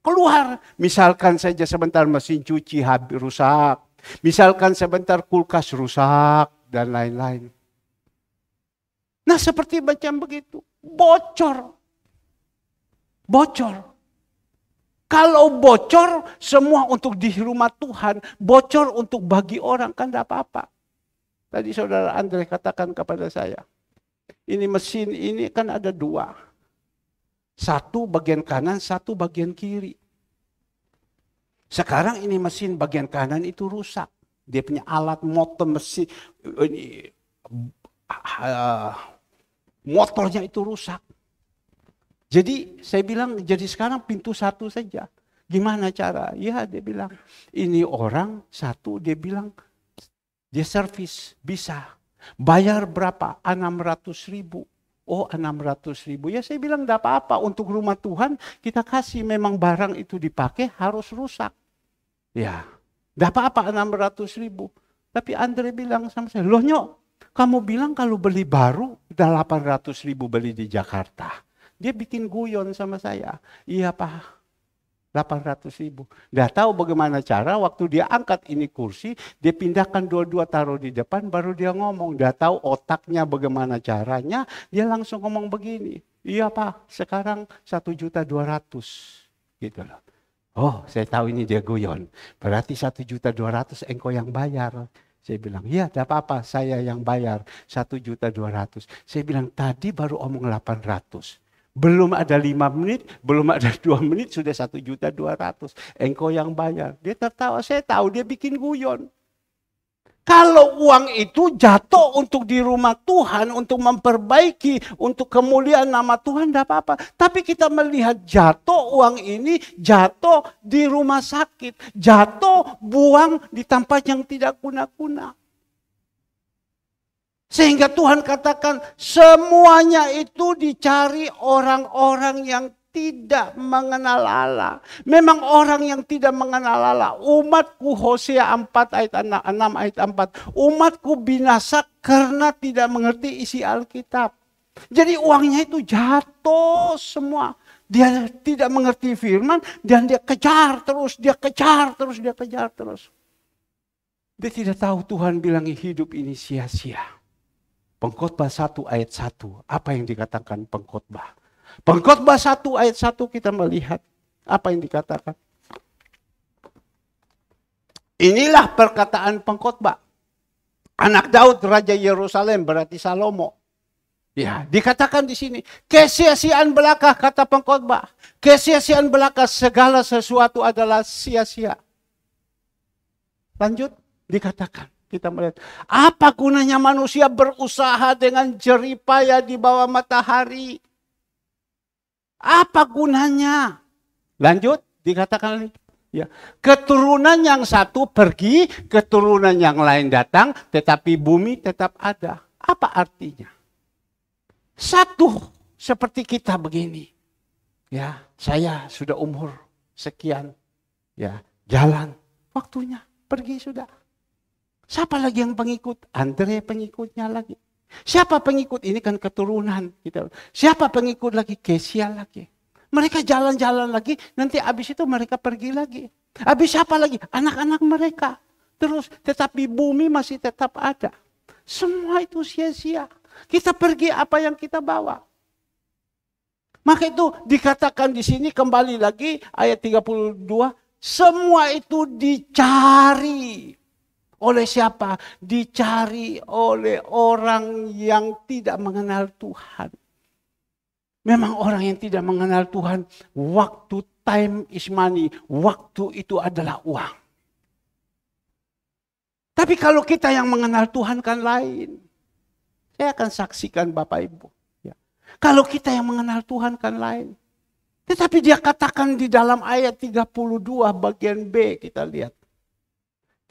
keluar. Misalkan saja sebentar mesin cuci habis rusak. Misalkan sebentar kulkas rusak dan lain-lain. Nah seperti macam begitu. Bocor. Bocor. Kalau bocor semua untuk di rumah Tuhan. Bocor untuk bagi orang kan tidak apa-apa. Tadi saudara Andre katakan kepada saya. Ini mesin ini kan ada dua. Satu bagian kanan, satu bagian kiri. Sekarang ini mesin bagian kanan itu rusak. Dia punya alat motor mesin. Motornya itu rusak. Jadi saya bilang, jadi sekarang pintu satu saja. Gimana cara? Ya dia bilang, ini orang satu, dia bilang, dia servis, bisa. Bayar berapa? 600.000. Oh 600.000. Ya saya bilang, enggak apa-apa. Untuk rumah Tuhan, kita kasih memang barang itu dipakai, harus rusak. Ya, enggak apa-apa 600.000. Tapi Andre bilang sama saya, loh Nyok, kamu bilang kalau beli baru, udah 800.000 beli di Jakarta. Dia bikin guyon sama saya. Iya Pak, 800.000. Nggak tahu bagaimana cara waktu dia angkat ini kursi, dia pindahkan dua-dua taruh di depan, baru dia ngomong. Nggak tahu otaknya bagaimana caranya, dia langsung ngomong begini. Iya Pak, sekarang 1.200.000. Gitu loh. Oh, saya tahu ini dia guyon. Berarti 1.200.000 engkau yang bayar. Saya bilang, iya tidak apa-apa, saya yang bayar 1.200.000. Saya bilang, tadi baru omong 800. Belum ada 5 menit, belum ada 2 menit, sudah 1.200.000. Engkau yang bayar. Dia tertawa, saya tahu dia bikin guyon. Kalau uang itu jatuh untuk di rumah Tuhan, untuk memperbaiki, untuk kemuliaan nama Tuhan, tidak apa-apa. Tapi kita melihat jatuh uang ini, jatuh di rumah sakit, jatuh buang di tempat yang tidak guna-guna. Sehingga Tuhan katakan semuanya itu dicari orang-orang yang tidak mengenal Allah. Memang orang yang tidak mengenal Allah. Umatku Hosea 4 ayat 6 ayat 4. Umatku binasa karena tidak mengerti isi Alkitab. Jadi uangnya itu jatuh semua. Dia tidak mengerti firman dan dia kejar terus, dia kejar terus, dia kejar terus. Dia tidak tahu Tuhan bilang hidup ini sia-sia. Pengkhotbah 1 ayat 1. Apa yang dikatakan pengkhotbah? Pengkhotbah 1 ayat 1 kita melihat apa yang dikatakan. Inilah perkataan pengkhotbah. Anak Daud Raja Yerusalem berarti Salomo. Ya, dikatakan di sini, kesia-siaan belaka kata pengkhotbah. Kesia-siaan belaka segala sesuatu adalah sia-sia. Lanjut dikatakan. Kita melihat, apa gunanya manusia berusaha dengan jeripaya di bawah matahari? Apa gunanya? Lanjut, dikatakan lagi. Ya. Keturunan yang satu pergi, keturunan yang lain datang, tetapi bumi tetap ada. Apa artinya? Satu, seperti kita begini. Ya, saya sudah umur sekian. Ya, jalan, waktunya pergi sudah. Siapa lagi yang pengikut? Andre pengikutnya lagi. Siapa pengikut? Ini kan keturunan. Siapa pengikut lagi? Kesia lagi. Mereka jalan-jalan lagi, nanti habis itu mereka pergi lagi. Habis siapa lagi? Anak-anak mereka. Terus, tetapi bumi masih tetap ada. Semua itu sia-sia. Kita pergi apa yang kita bawa. Maka itu dikatakan di sini kembali lagi ayat 32. Semua itu dicari. Oleh siapa? Dicari oleh orang yang tidak mengenal Tuhan. Memang orang yang tidak mengenal Tuhan, waktu time is money, waktu itu adalah uang. Tapi kalau kita yang mengenal Tuhan kan lain. Saya akan saksikan Bapak Ibu. Ya. Kalau kita yang mengenal Tuhan kan lain. Tetapi dia katakan di dalam ayat 32 bagian B, kita lihat.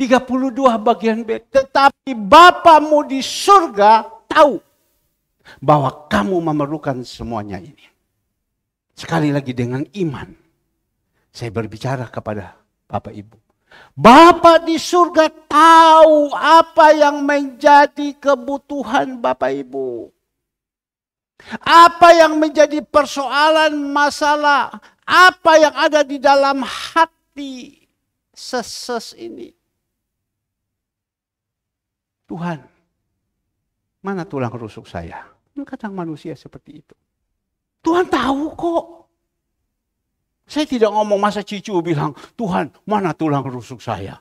32 bagian B, tetapi Bapamu di surga tahu bahwa kamu memerlukan semuanya ini. Sekali lagi dengan iman, saya berbicara kepada Bapak Ibu. Bapa di surga tahu apa yang menjadi kebutuhan Bapak Ibu. Apa yang menjadi persoalan, masalah, apa yang ada di dalam hati seses ini. Tuhan, mana tulang rusuk saya? Kadang manusia seperti itu. Tuhan tahu kok. Saya tidak ngomong masa cucu bilang, Tuhan mana tulang rusuk saya?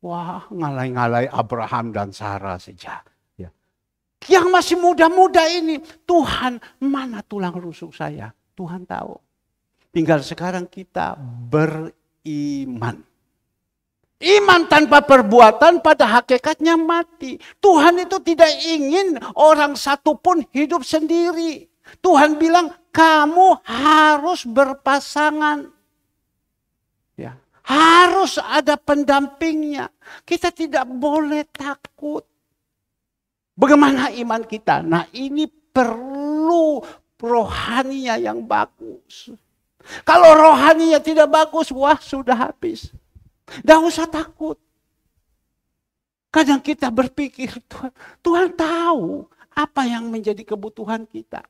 Wah, ngalai-ngalai Abraham dan Sarah saja. Ya. Yang masih muda-muda ini, Tuhan mana tulang rusuk saya? Tuhan tahu. Tinggal sekarang kita beriman. Iman tanpa perbuatan pada hakikatnya mati. Tuhan itu tidak ingin orang satupun hidup sendiri. Tuhan bilang kamu harus berpasangan. Ya, harus ada pendampingnya. Kita tidak boleh takut. Bagaimana iman kita? Nah ini perlu rohaninya yang bagus. Kalau rohaninya tidak bagus, wah sudah habis. Tidak usah takut. Kadang kita berpikir, Tuhan tahu apa yang menjadi kebutuhan kita.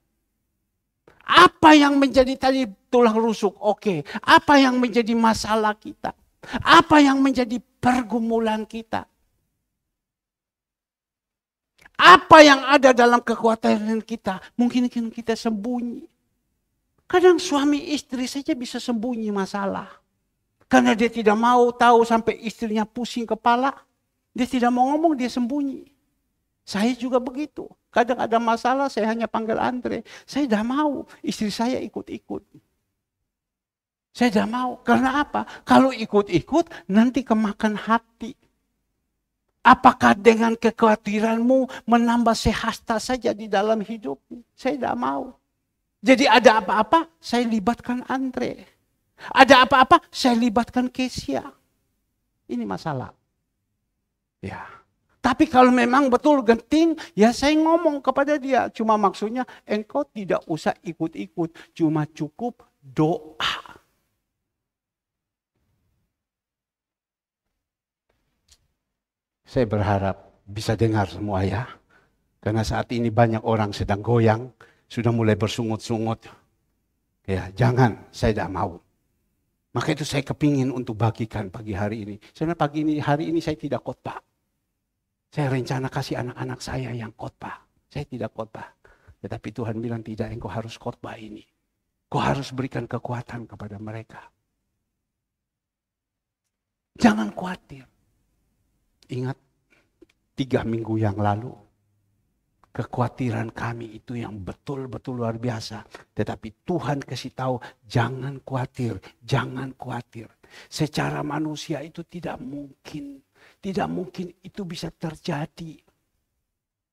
Apa yang menjadi tadi tulang rusuk, oke. Apa yang menjadi masalah kita. Apa yang menjadi pergumulan kita. Apa yang ada dalam kekuatan kita. Mungkin kita sembunyi. Kadang suami istri saja bisa sembunyi masalah. Karena dia tidak mau tahu sampai istrinya pusing kepala. Dia tidak mau ngomong, dia sembunyi. Saya juga begitu. Kadang ada masalah, saya hanya panggil Andre. Saya tidak mau, istri saya ikut-ikut. Saya tidak mau. Karena apa? Kalau ikut-ikut, nanti kemakan hati. Apakah dengan kekhawatiranmu menambah sehasta saja di dalam hidupmu? Saya tidak mau. Jadi ada apa-apa, saya libatkan Andre. Ada apa-apa, saya libatkan Kesia. Ini masalah. Ya. Tapi kalau memang betul genting, ya saya ngomong kepada dia. Cuma maksudnya, engkau tidak usah ikut-ikut. Cuma cukup doa. Saya berharap bisa dengar semua ya. Karena saat ini banyak orang sedang goyang. Sudah mulai bersungut-sungut. Ya, jangan, saya tidak mau. Maka itu saya kepingin untuk bagikan pagi hari ini. Sebenarnya hari ini saya tidak khotbah. Saya rencana kasih anak-anak saya yang khotbah. Saya tidak khotbah. Tetapi Tuhan bilang tidak, engkau harus khotbah ini. Kau harus berikan kekuatan kepada mereka. Jangan khawatir. Ingat 3 minggu yang lalu. Kekhawatiran kami itu yang betul-betul luar biasa. Tetapi Tuhan kasih tahu, jangan khawatir, jangan khawatir. Secara manusia itu tidak mungkin. Tidak mungkin itu bisa terjadi.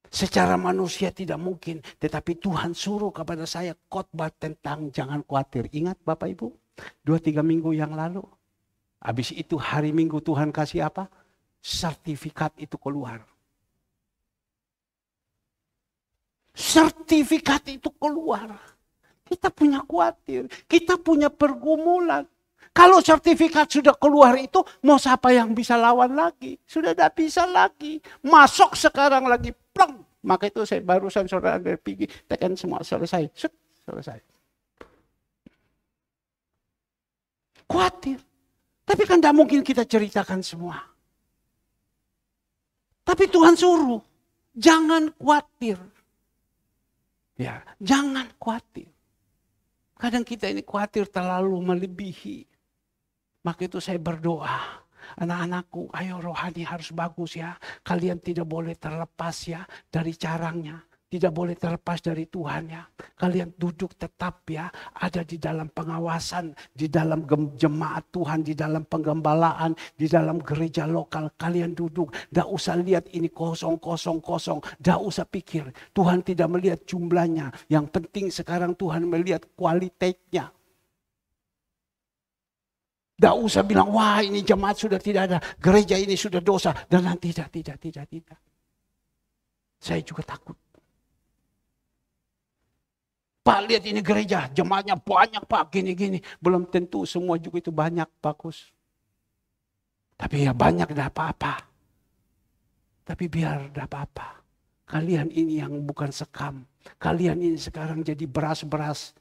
Secara manusia tidak mungkin. Tetapi Tuhan suruh kepada saya khotbah tentang jangan khawatir. Ingat Bapak Ibu, 2-3 minggu yang lalu. Habis itu hari Minggu Tuhan kasih apa? Sertifikat itu keluar. Sertifikat itu keluar. Kita punya khawatir, kita punya pergumulan. Kalau sertifikat sudah keluar itu, mau siapa yang bisa lawan lagi? Sudah tidak bisa lagi. Masuk sekarang lagi, plong. Maka itu saya barusan saudara pergi, tekan semua, selesai. Selesai. Khawatir. Tapi kan tidak mungkin kita ceritakan semua. Tapi Tuhan suruh, jangan khawatir. Ya, jangan khawatir. Kadang kita ini khawatir terlalu melebihi. Maka itu saya berdoa, anak-anakku, ayo rohani harus bagus ya. Kalian tidak boleh terlepas ya dari caranya. Tidak boleh terlepas dari Tuhan ya. Kalian duduk tetap ya, ada di dalam pengawasan, di dalam jemaat Tuhan, di dalam penggembalaan, di dalam gereja lokal. Kalian duduk, tidak usah lihat ini kosong. Tidak usah pikir, Tuhan tidak melihat jumlahnya. Yang penting sekarang Tuhan melihat kualitasnya. Tidak usah bilang, wah ini jemaat sudah tidak ada, gereja ini sudah dosa. Dan tidak. Saya juga takut. Pak lihat ini gereja, jemaatnya banyak Pak, gini. Belum tentu semua juga itu banyak, bagus. Tapi ya banyak tidak apa-apa. Tapi biar tidak apa-apa. Kalian ini yang bukan sekam. Kalian ini sekarang jadi beras-beras.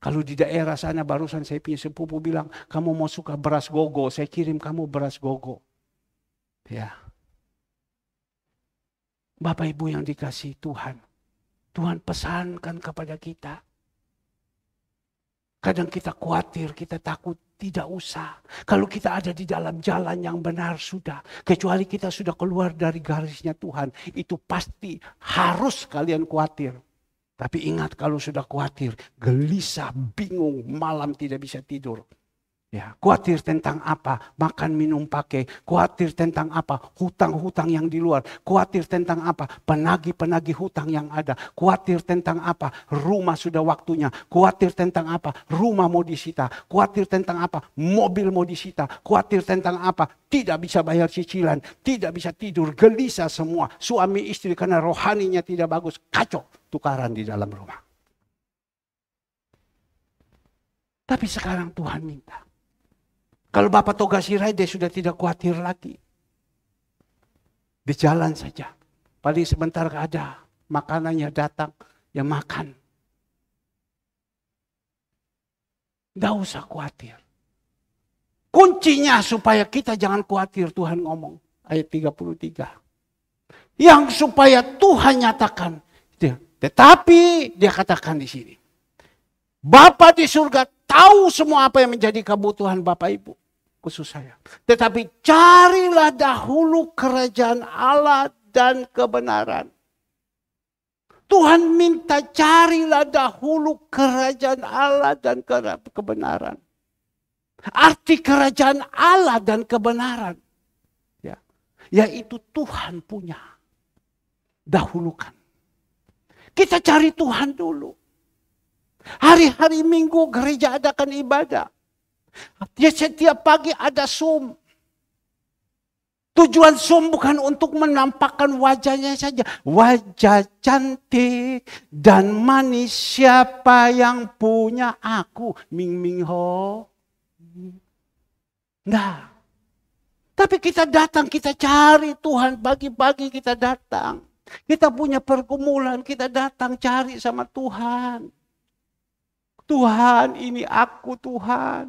Kalau di daerah sana barusan saya punya sepupu bilang, kamu mau suka beras gogo, saya kirim kamu beras gogo. Ya. Bapak Ibu yang dikasihi Tuhan. Tuhan pesankan kepada kita. Kadang kita khawatir, kita takut, tidak usah. Kalau kita ada di dalam jalan yang benar sudah. Kecuali kita sudah keluar dari garisnya Tuhan. Itu pasti harus kalian khawatir. Tapi ingat kalau sudah khawatir, gelisah, bingung, malam tidak bisa tidur. Ya, khawatir tentang apa? Makan, minum, pakai. Khawatir tentang apa? Hutang-hutang yang di luar. Khawatir tentang apa? Penagih-penagih hutang yang ada. Khawatir tentang apa? Rumah sudah waktunya. Khawatir tentang apa? Rumah mau disita. Khawatir tentang apa? Mobil mau disita. Khawatir tentang apa? Tidak bisa bayar cicilan. Tidak bisa tidur. Gelisah semua. Suami istri karena rohaninya tidak bagus. Kacau. Tukaran di dalam rumah. Tapi sekarang Tuhan minta. Kalau Bapak Toga Sirait dia sudah tidak khawatir lagi. Di jalan saja. Paling sebentar ada makanannya datang, ya makan. Tidak usah khawatir. Kuncinya supaya kita jangan khawatir, Tuhan ngomong. Ayat 33. Yang supaya Tuhan nyatakan. Tetapi dia katakan di sini. Bapa di surga tahu semua apa yang menjadi kebutuhan Bapak Ibu. Khusus saya. Tetapi carilah dahulu kerajaan Allah dan kebenaran. Tuhan minta carilah dahulu kerajaan Allah dan kebenaran. Arti kerajaan Allah dan kebenaran. Ya, yaitu Tuhan punya. Dahulukan. Kita cari Tuhan dulu. Hari-hari Minggu gereja adakan ibadah. Ya, setiap pagi ada Zoom. Tujuan Zoom bukan untuk menampakkan wajahnya saja. Wajah cantik dan manis siapa yang punya aku. Ming Ming Ho. Nah. Tapi kita datang, kita cari Tuhan. Pagi-pagi kita datang. Kita punya pergumulan, kita datang cari sama Tuhan. Tuhan, ini aku Tuhan.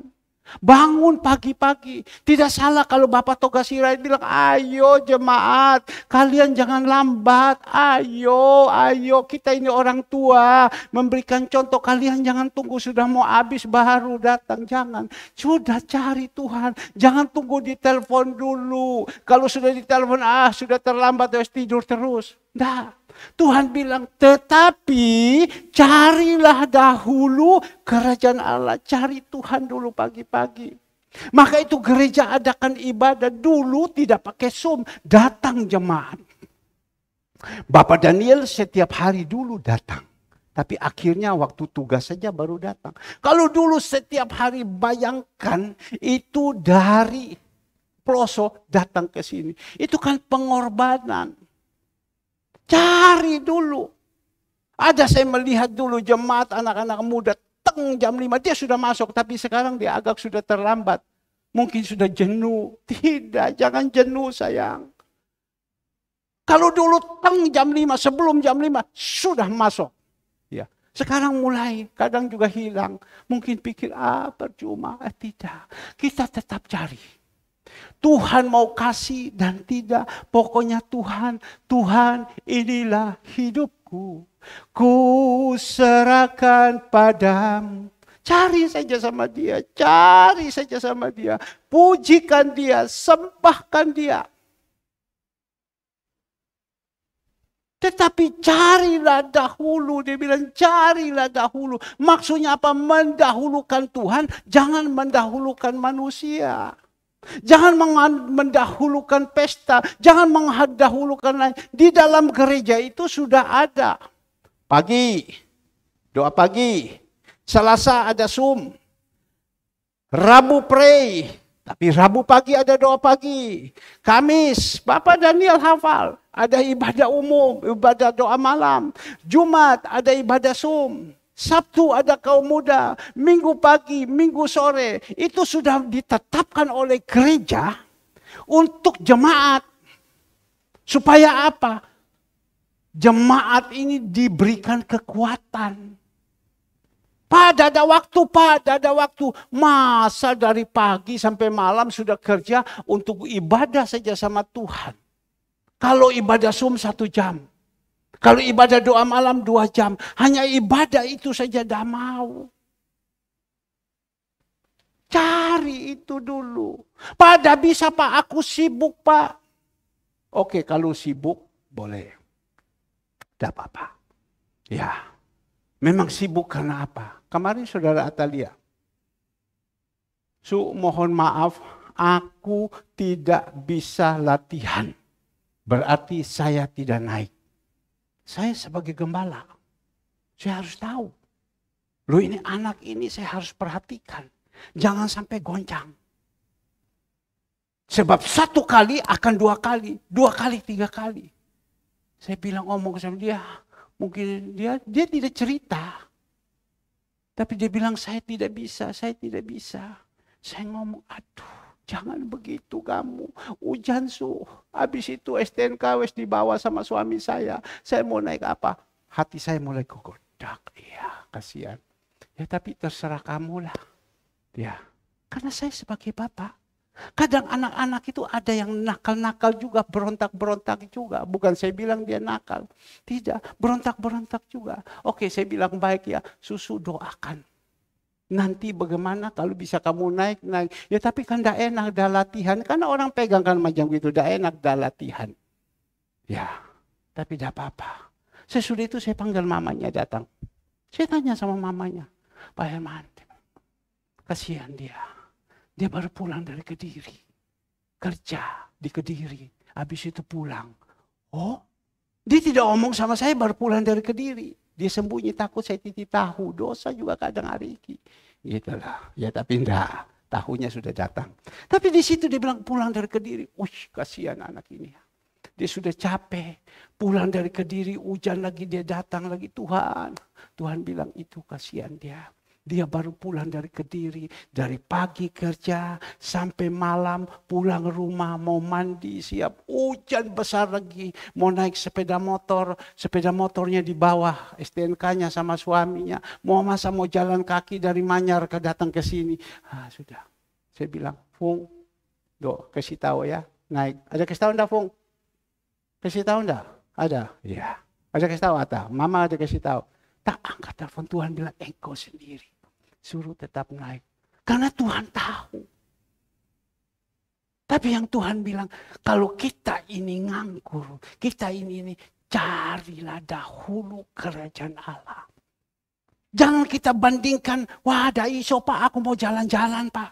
Bangun pagi-pagi. Tidak salah kalau Bapak Toga Sirait bilang, ayo jemaat, kalian jangan lambat. Ayo, kita ini orang tua. Memberikan contoh, kalian jangan tunggu sudah mau habis baru datang. Jangan. Sudah cari Tuhan. Jangan tunggu ditelepon dulu. Kalau sudah ditelepon, sudah terlambat, harus tidur terus. Nah. Tuhan bilang, tetapi carilah dahulu kerajaan Allah. Cari Tuhan dulu pagi-pagi. Maka itu gereja adakan ibadah dulu tidak pakai Zoom. Datang jemaat. Bapak Daniel setiap hari dulu datang. Tapi akhirnya waktu tugas saja baru datang. Kalau dulu setiap hari bayangkan itu dari pelosok datang ke sini. Itu kan pengorbanan. Cari dulu. Ada saya melihat dulu jemaat anak-anak muda jam 5 dia sudah masuk, tapi sekarang dia agak sudah terlambat. Mungkin sudah jenuh. Tidak, jangan jenuh sayang. Kalau dulu jam 5, sebelum jam 5 sudah masuk. Ya. Sekarang mulai, kadang juga hilang. Mungkin pikir, percuma. Tidak, kita tetap cari. Tuhan mau kasih dan tidak. Pokoknya Tuhan inilah hidupku. Ku serahkan padamu. Cari saja sama dia. Cari saja sama dia. Pujikan dia. Sembahkan dia. Tetapi carilah dahulu. Dia bilang carilah dahulu. Maksudnya apa? Mendahulukan Tuhan. Jangan mendahulukan manusia. Jangan mendahulukan pesta. Jangan mendahulukan lain. Di dalam gereja itu sudah ada. Pagi. Doa pagi. Selasa ada Zoom. Rabu pray. Tapi Rabu pagi ada doa pagi. Kamis, Bapak Daniel hafal. Ada ibadah umum, ibadah doa malam. Jumat ada ibadah Zoom. Sabtu ada kaum muda, Minggu pagi, Minggu sore. Itu sudah ditetapkan oleh gereja untuk jemaat. Supaya apa? Jemaat ini diberikan kekuatan. Pada ada waktu. Masa dari pagi sampai malam sudah kerja untuk ibadah saja sama Tuhan. Kalau ibadah Zoom 1 jam. Kalau ibadah doa malam 2 jam. Hanya ibadah itu saja dah mau. Cari itu dulu. Pada bisa Pak, aku sibuk Pak. Oke, kalau sibuk boleh. Tidak apa-apa. Ya, memang sibuk karena apa? Kemarin saudara Atalia. Mohon maaf, aku tidak bisa latihan. Berarti saya tidak naik. Saya sebagai gembala, saya harus tahu. Loh ini anak ini saya harus perhatikan. Jangan sampai goncang. Sebab 1 kali akan 2 kali. 2 kali, 3 kali. Saya bilang ngomong sama dia. Mungkin dia tidak cerita. Tapi dia bilang saya tidak bisa. Saya ngomong aduh. Jangan begitu kamu. Hujan habis itu STNK wes dibawa sama suami saya. Saya mau naik apa? Hati saya mulai kegodak. Iya, kasihan. Ya tapi terserah kamu lah. Ya, karena saya sebagai bapak. Kadang anak-anak itu ada yang nakal-nakal juga, berontak-berontak juga. Bukan saya bilang dia nakal. Tidak, berontak-berontak juga. Oke, saya bilang baik ya, susu doakan. Nanti bagaimana kalau bisa kamu naik. Ya tapi kan tidak enak dah latihan. Karena orang pegang kan macam gitu. Tidak enak dah latihan. Ya, tapi tidak apa-apa. Sesudah itu saya panggil mamanya datang. Saya tanya sama mamanya. Pak Herman, kasihan dia. Dia baru pulang dari Kediri. Kerja di Kediri. Habis itu pulang. Oh, dia tidak omong sama saya baru pulang dari Kediri. Dia sembunyi takut saya titip tahu. Dosa juga kadang hari ini. Gitulah. Ya tapi enggak. Tahunya sudah datang. Tapi di situ dia bilang pulang dari Kediri. Kasihan anak ini. Dia sudah capek. Pulang dari Kediri. Hujan lagi dia datang lagi. Tuhan bilang itu kasihan dia. Dia baru pulang dari Kediri. Dari pagi kerja sampai malam pulang rumah mau mandi siap. Hujan besar lagi. Mau naik sepeda motor. Sepeda motornya di bawah STNK-nya sama suaminya. Mau jalan kaki dari Manyar datang ke sini. Sudah. Saya bilang, Fung, kasih tahu ya. Naik. Ada kasih tahu enggak Fung? Kasih tahu enggak? Ada. Iya. Ada kasih tahu Ata. Mama ada kasih tahu. Tak angkat telepon, Tuhan bilang engkau sendiri. Suruh tetap naik. Karena Tuhan tahu. Tapi yang Tuhan bilang, kalau kita ini nganggur, kita ini carilah dahulu kerajaan Allah. Jangan kita bandingkan, wah ada iso Pak, aku mau jalan-jalan Pak.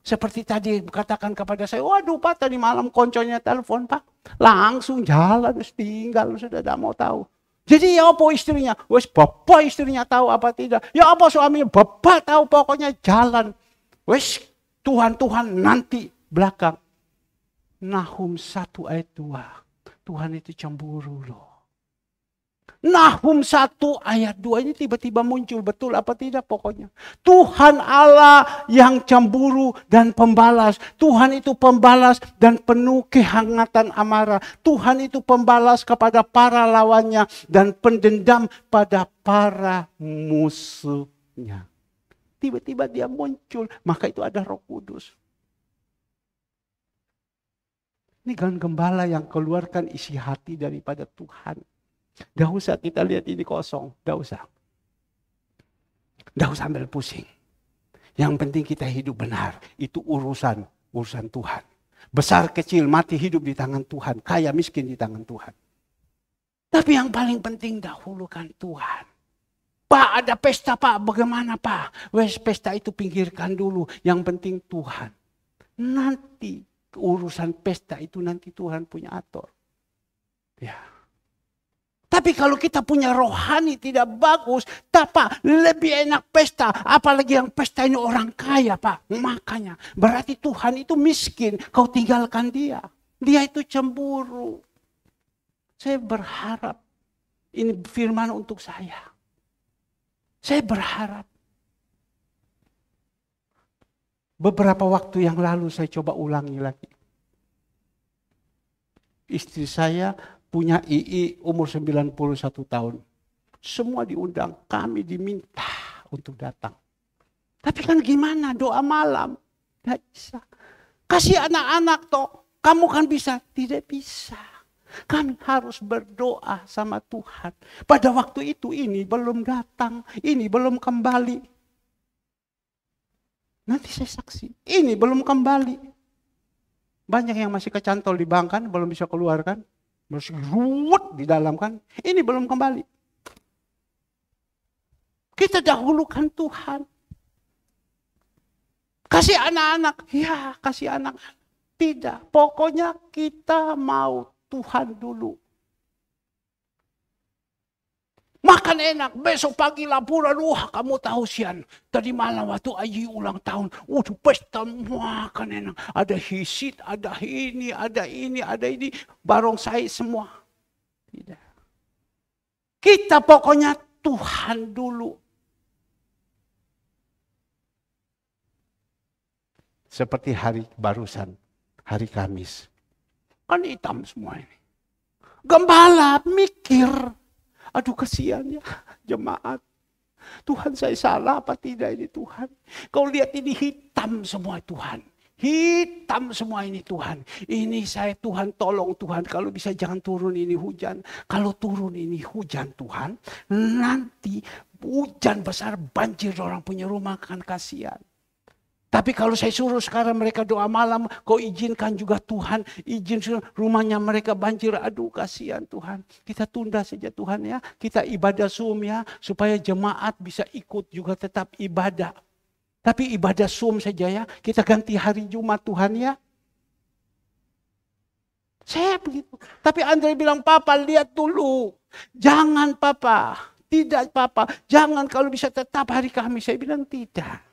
Seperti tadi katakan kepada saya, waduh Pak tadi malam konconya telepon Pak. Langsung jalan, tinggal sudah tidak mau tahu. Jadi ya apa istrinya? Wes bapak istrinya tahu apa tidak? Ya apa suaminya? Bapak tahu pokoknya jalan. Wes Tuhan nanti belakang. Nahum 1 ayat 2. Tuhan itu cemburu loh. Nahum 1 ayat 2 ini tiba-tiba muncul, betul apa tidak pokoknya. Tuhan Allah yang cemburu dan pembalas. Tuhan itu pembalas dan penuh kehangatan amarah. Tuhan itu pembalas kepada para lawannya dan pendendam pada para musuhnya. Tiba-tiba dia muncul, maka itu ada Roh Kudus. Ini kan gembala yang keluarkan isi hati daripada Tuhan. Gak usah kita lihat ini kosong, gak usah. Gak usah ambil pusing. Yang penting kita hidup benar, itu urusan Tuhan. Besar kecil, mati hidup di tangan Tuhan, kaya miskin di tangan Tuhan. Tapi yang paling penting dahulukan Tuhan. Pak, ada pesta Pak, bagaimana Pak? Wes pesta itu pinggirkan dulu, yang penting Tuhan. Nanti urusan pesta itu nanti Tuhan punya atur. Ya. Tapi kalau kita punya rohani tidak bagus, Pak, lebih enak pesta. Apalagi yang pesta ini orang kaya, Pak. Makanya berarti Tuhan itu miskin, kau tinggalkan dia. Dia itu cemburu. Saya berharap, ini firman untuk saya. Saya berharap. Beberapa waktu yang lalu saya coba ulangi lagi. Istri saya punya II umur 91 tahun. Semua diundang, kami diminta untuk datang. Tapi kan gimana, doa malam? Gak bisa. Kasih anak-anak toh, kamu kan bisa. Tidak bisa. Kami harus berdoa sama Tuhan. Pada waktu itu ini belum datang, ini belum kembali. Nanti saya saksi, ini belum kembali. Banyak yang masih kecantol di bank kan, belum bisa keluar kan. Masih ruwet di dalam kan. Ini belum kembali. Kita dahulukan Tuhan. Kasih anak-anak. Ya, kasih anak-anak. Tidak. Pokoknya kita mau Tuhan dulu. Makan enak. Besok pagi laporan. Wah, kamu tahu Sian. Tadi malam waktu Ayi ulang tahun. Pesta makan enak. Ada hisit, ada ini, ada ini, ada ini. Barongsai semua. Tidak. Kita pokoknya Tuhan dulu. Seperti hari barusan. Hari Kamis. Kan hitam semua ini. Gembala mikir. Aduh kasihan ya jemaat. Tuhan saya salah apa tidak ini Tuhan. Kau lihat ini hitam semua Tuhan. Hitam semua ini Tuhan. Ini saya Tuhan tolong Tuhan. Kalau bisa jangan turun ini hujan. Kalau turun ini hujan Tuhan. Nanti hujan besar banjir orang punya rumah kan kasihan. Tapi kalau saya suruh sekarang mereka doa malam, kau izinkan juga Tuhan, izin rumahnya mereka banjir, aduh kasihan Tuhan. Kita tunda saja Tuhan ya, kita ibadah Zoom ya, supaya jemaat bisa ikut juga tetap ibadah. Tapi ibadah Zoom saja ya, kita ganti hari Jumat Tuhan ya. Saya begitu. Tapi Andre bilang, Papa lihat dulu, jangan Papa, tidak Papa, jangan kalau bisa tetap hari Kamis. Saya bilang tidak.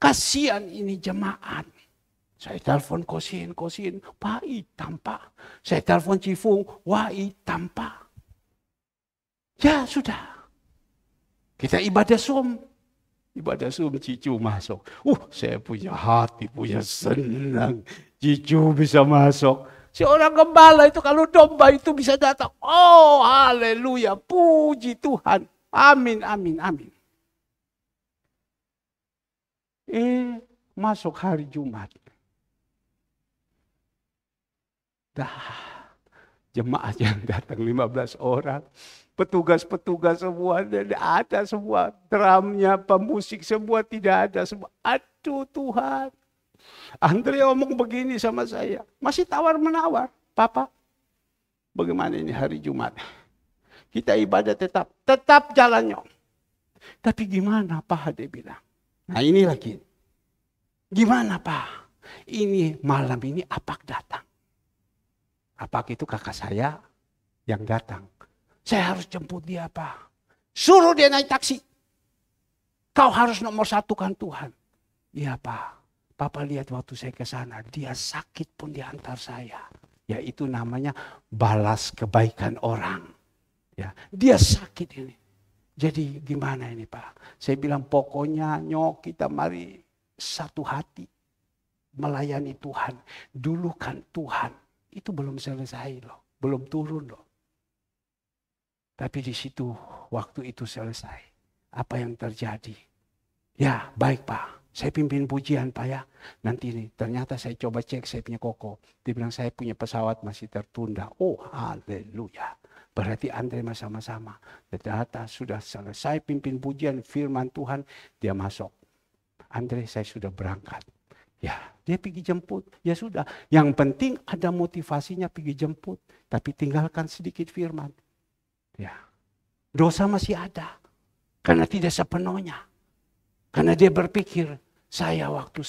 Kasihan ini jemaat. Saya telepon Kosin, Pak hitam Pak. Saya telepon Cifung, wah hitam Pak. Ya sudah. Kita ibadah Zoom. Ibadah Zoom Cicu masuk. Saya punya hati, punya senang. Cicu bisa masuk. Si orang gembala itu kalau domba itu bisa datang. Oh haleluya, puji Tuhan. Amin, amin, amin. Masuk hari Jumat. Jemaat yang datang 15 orang. Petugas-petugas semua ada semua. Drumnya, pemusik semua tidak ada semua. Aduh Tuhan. Andre ngomong begini sama saya. Masih tawar-menawar. Papa, bagaimana ini hari Jumat? Kita ibadah tetap jalannya. Tapi gimana Pak, dia bilang. Nah ini lagi. Gimana Pak? Ini malam ini Apak datang. Apak itu kakak saya yang datang. Saya harus jemput dia Pak. Suruh dia naik taksi. Kau harus nomor satukan Tuhan. Iya Pak. Papa lihat waktu saya ke sana. Dia sakit pun diantar saya. Yaitu namanya balas kebaikan orang. Ya, dia sakit ini. Jadi gimana ini Pak? Saya bilang pokoknya kita mari satu hati melayani Tuhan. Dulu kan Tuhan itu belum selesai loh, belum turun loh. Tapi di situ waktu itu selesai. Apa yang terjadi? Ya baik Pak, saya pimpin pujian Pak ya. Nanti nih ternyata saya coba cek saya punya koko. Dia bilang saya punya pesawat masih tertunda. Oh haleluya. Berarti Andre sama-sama. Ternyata sudah selesai pimpin pujian firman Tuhan. Dia masuk. Andre saya sudah berangkat. Ya dia pergi jemput. Ya sudah. Yang penting ada motivasinya pergi jemput. Tapi tinggalkan sedikit firman. Ya, dosa masih ada. Karena tidak sepenuhnya. Karena dia berpikir, waktu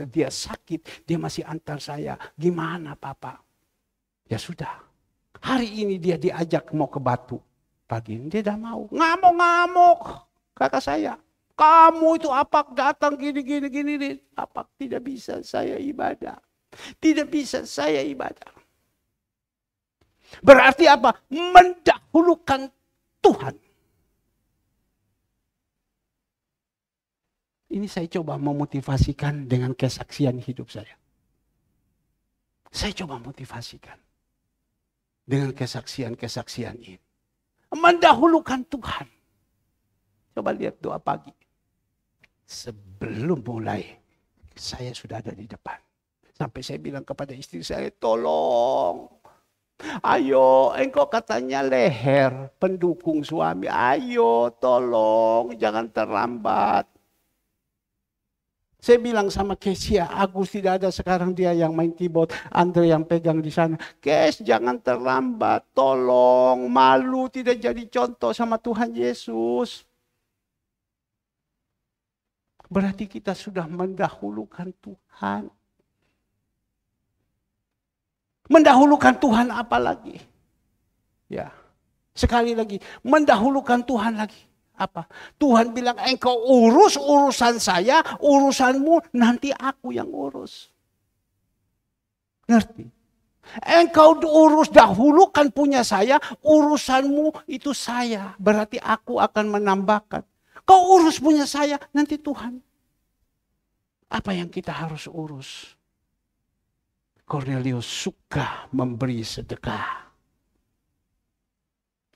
dia sakit, dia masih antar saya. Gimana Papa? Ya sudah. Hari ini dia diajak mau ke Batu. Pagi ini dia tidak mau. Ngamuk-ngamuk. Kakak saya. Kamu itu apa datang gini. Apa tidak bisa saya ibadah. Tidak bisa saya ibadah. Berarti apa? Mendahulukan Tuhan. Ini saya coba memotivasikan dengan kesaksian hidup saya. Saya coba motivasikan. Dengan kesaksian ini. Mendahulukan Tuhan. Coba lihat doa pagi. Sebelum mulai, saya sudah ada di depan. Sampai saya bilang kepada istri saya, tolong. Ayo, engkau katanya leher pendukung suami. Ayo, tolong, jangan terlambat. Saya bilang sama Kesia, Agus tidak ada sekarang dia yang main keyboard, Andre yang pegang di sana. Kes, jangan terlambat, tolong, malu tidak jadi contoh sama Tuhan Yesus. Berarti kita sudah mendahulukan Tuhan. Mendahulukan Tuhan apa lagi? Ya, sekali lagi, mendahulukan Tuhan lagi. Apa? Tuhan bilang engkau urus urusan saya, urusanmu nanti aku yang urus. Ngerti? Engkau urus dahulukan punya saya, urusanmu itu saya. Berarti aku akan menambahkan. Kau urus punya saya, nanti Tuhan. Apa yang kita harus urus? Cornelius suka memberi sedekah.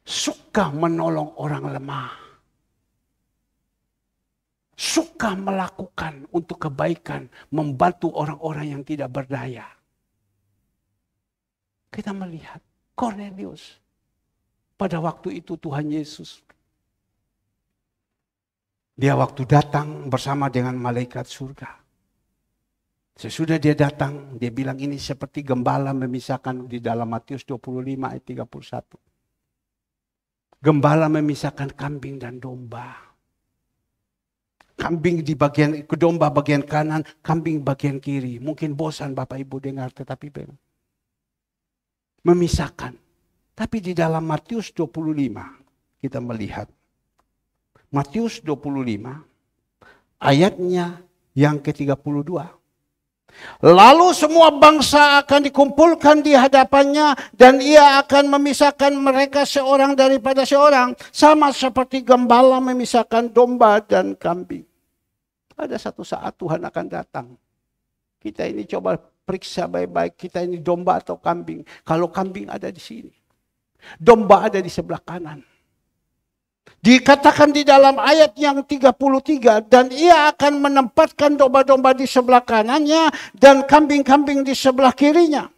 Suka menolong orang lemah. Suka melakukan untuk kebaikan, membantu orang-orang yang tidak berdaya. Kita melihat Cornelius. Pada waktu itu Tuhan Yesus. Dia waktu datang bersama dengan malaikat surga. Sesudah dia datang, dia bilang ini seperti gembala memisahkan di dalam Matius 25 ayat 31. Gembala memisahkan kambing dan domba. Kambing di bagian, domba bagian kanan, kambing bagian kiri. Mungkin bosan Bapak Ibu dengar, tetapi memisahkan. Tapi di dalam Matius 25, kita melihat. Matius 25, ayatnya yang ke-32. Lalu semua bangsa akan dikumpulkan di hadapannya dan ia akan memisahkan mereka seorang daripada seorang. Sama seperti gembala memisahkan domba dan kambing. Ada satu saat Tuhan akan datang. Kita ini coba periksa baik-baik, kita ini domba atau kambing. Kalau kambing ada di sini. Domba ada di sebelah kanan. Dikatakan di dalam ayat yang 33, dan ia akan menempatkan domba-domba di sebelah kanannya dan kambing-kambing di sebelah kirinya.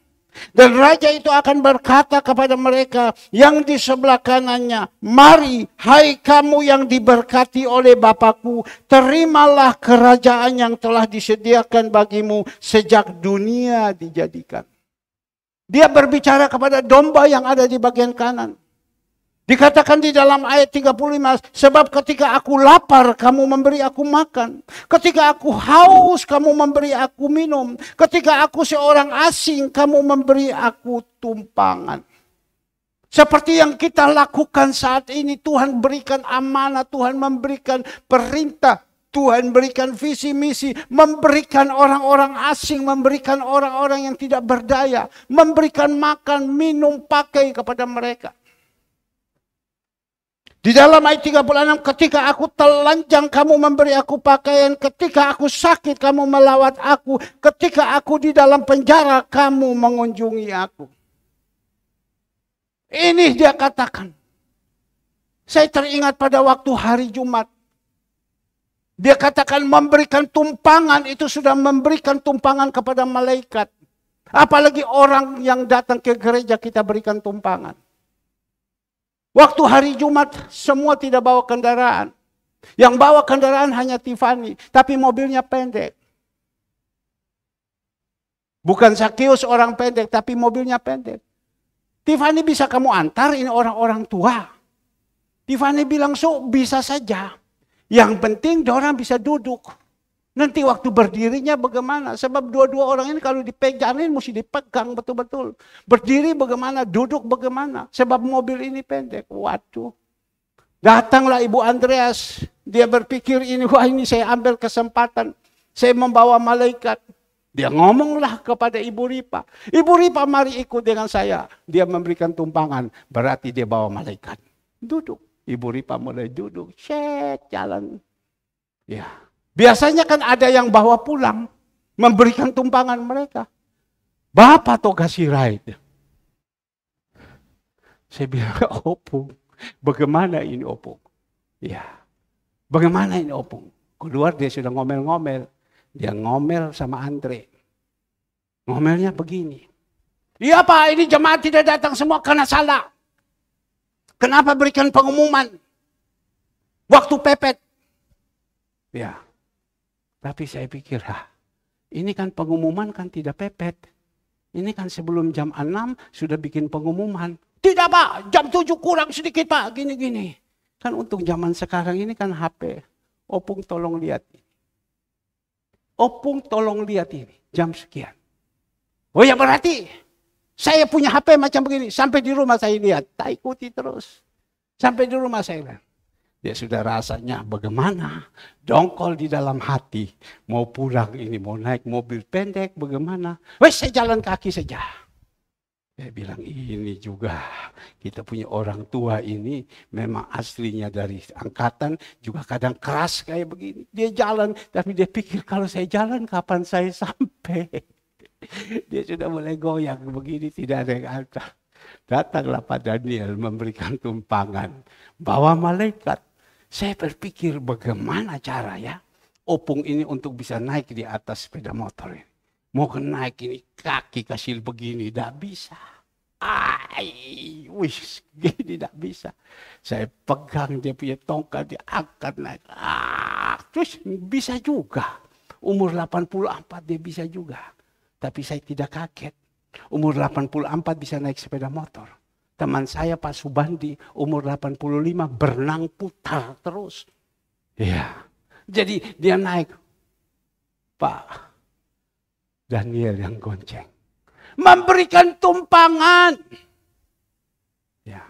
Dan raja itu akan berkata kepada mereka yang di sebelah kanannya, mari hai kamu yang diberkati oleh Bapakku, terimalah kerajaan yang telah disediakan bagimu sejak dunia dijadikan. Dia berbicara kepada domba yang ada di bagian kanan. Dikatakan di dalam ayat 35, sebab ketika aku lapar, kamu memberi aku makan. Ketika aku haus, kamu memberi aku minum. Ketika aku seorang asing, kamu memberi aku tumpangan. Seperti yang kita lakukan saat ini, Tuhan berikan amanah, Tuhan memberikan perintah, Tuhan berikan visi misi, memberikan orang-orang asing, memberikan orang-orang yang tidak berdaya, memberikan makan, minum, pakai kepada mereka. Di dalam ayat 36, ketika aku telanjang kamu memberi aku pakaian, ketika aku sakit kamu melawat aku, ketika aku di dalam penjara kamu mengunjungi aku. Ini dia katakan. Saya teringat pada waktu hari Jumat. Dia katakan memberikan tumpangan itu sudah memberikan tumpangan kepada malaikat. Apalagi orang yang datang ke gereja kita berikan tumpangan. Waktu hari Jumat semua tidak bawa kendaraan. Yang bawa kendaraan hanya Tiffany, tapi mobilnya pendek. Bukan Sakeus orang pendek, tapi mobilnya pendek. Tiffany bisa kamu antar, ini orang-orang tua. Tiffany bilang, bisa saja. Yang penting orang bisa duduk. Nanti waktu berdirinya bagaimana? Sebab dua-dua orang ini kalau dipegangin mesti dipegang betul-betul. Berdiri bagaimana? Duduk bagaimana? Sebab mobil ini pendek. Waduh. Datanglah Ibu Andreas. Dia berpikir ini saya ambil kesempatan. Saya membawa malaikat. Dia ngomonglah kepada Ibu Ripa. Ibu Ripa mari ikut dengan saya. Dia memberikan tumpangan. Berarti dia bawa malaikat. Duduk. Ibu Ripa mulai duduk. Jalan. Ya. Biasanya kan ada yang bawa pulang, memberikan tumpangan mereka. Bapak toh kasih ride. Saya bilang, Opung, bagaimana ini Opung? Ya, bagaimana ini Opung? Keluar dia sudah ngomel-ngomel. Dia ngomel sama Andre. Ngomelnya begini. Iya Pak, ini jemaat tidak datang semua karena salah. Kenapa berikan pengumuman? Waktu pepet. Ya. Tapi saya pikir, ini kan pengumuman kan tidak pepet. Ini kan sebelum jam 6 sudah bikin pengumuman. Tidak Pak, jam 7 kurang sedikit Pak, gini-gini. Kan untuk zaman sekarang ini kan HP. Opung tolong lihat ini. Opung tolong lihat ini, jam sekian. Oh ya berarti, saya punya HP macam begini. Sampai di rumah saya lihat, tak ikuti terus. Sampai di rumah saya lihat. Dia sudah rasanya bagaimana, dongkol di dalam hati. Mau pulang ini, mau naik mobil pendek, bagaimana. Wes saya jalan kaki saja. Saya bilang ini juga, kita punya orang tua ini memang aslinya dari angkatan, juga kadang keras kayak begini. Dia jalan, tapi dia pikir kalau saya jalan kapan saya sampai. Dia sudah mulai goyang begini, tidak ada yang antar. Datanglah Pak Daniel memberikan tumpangan, bawa malaikat. Saya berpikir bagaimana cara ya Opung ini untuk bisa naik di atas sepeda motor ini. Mau naik ini kaki kasih begini, tidak bisa. Gini tidak bisa. Saya pegang dia punya tongkat, dia angkat naik. Terus bisa juga. Umur 84 dia bisa juga. Tapi saya tidak kaget. Umur 84 bisa naik sepeda motor. Teman saya Pak Subandi umur 85 berenang putar terus. Ya. Jadi dia naik. Pak Daniel yang gonceng. Memberikan tumpangan. Ya.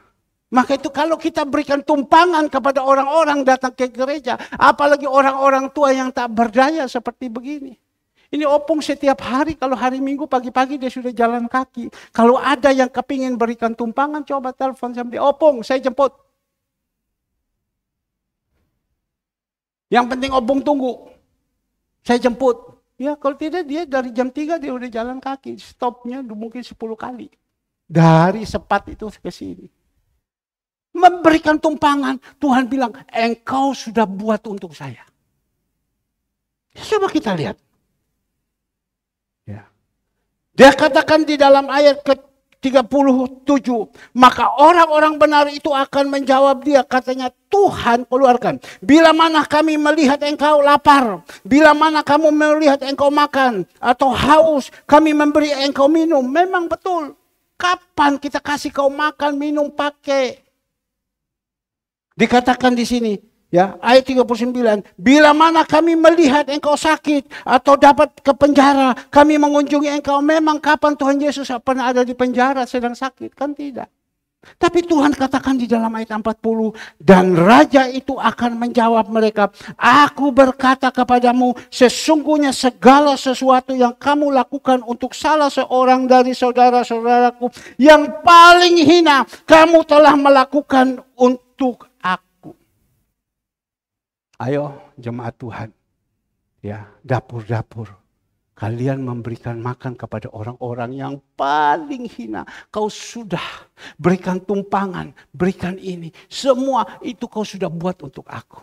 Maka itu kalau kita berikan tumpangan kepada orang-orang datang ke gereja. Apalagi orang-orang tua yang tak berdaya seperti begini. Ini Opung setiap hari, kalau hari Minggu pagi-pagi dia sudah jalan kaki. Kalau ada yang kepingin berikan tumpangan, coba telepon sama dia. Opung, saya jemput. Yang penting Opung tunggu. Saya jemput. Ya kalau tidak dia dari jam 3 dia udah jalan kaki. Stopnya mungkin 10 kali. Dari Sepat itu ke sini. Memberikan tumpangan. Tuhan bilang, engkau sudah buat untuk saya. Coba kita lihat. Dia katakan di dalam ayat ke-37, maka orang-orang benar itu akan menjawab dia, katanya Tuhan keluarkan. Bila mana kami melihat engkau lapar, bila mana kamu melihat engkau makan atau haus, kami memberi engkau minum. Memang betul. Kapan kita kasih kau makan, minum, pakai? Dikatakan di sini. Ya, ayat 39, bila mana kami melihat engkau sakit atau dapat ke penjara, kami mengunjungi engkau. Memang kapan Tuhan Yesus pernah ada di penjara sedang sakit? Kan tidak. Tapi Tuhan katakan di dalam ayat 40, dan raja itu akan menjawab mereka, aku berkata kepadamu, sesungguhnya segala sesuatu yang kamu lakukan untuk salah seorang dari saudara-saudaraku yang paling hina, kamu telah melakukan untuk aku. Ayo jemaat Tuhan, ya, dapur-dapur. Kalian memberikan makan kepada orang-orang yang paling hina. Kau sudah berikan tumpangan, berikan ini. Semua itu kau sudah buat untuk aku.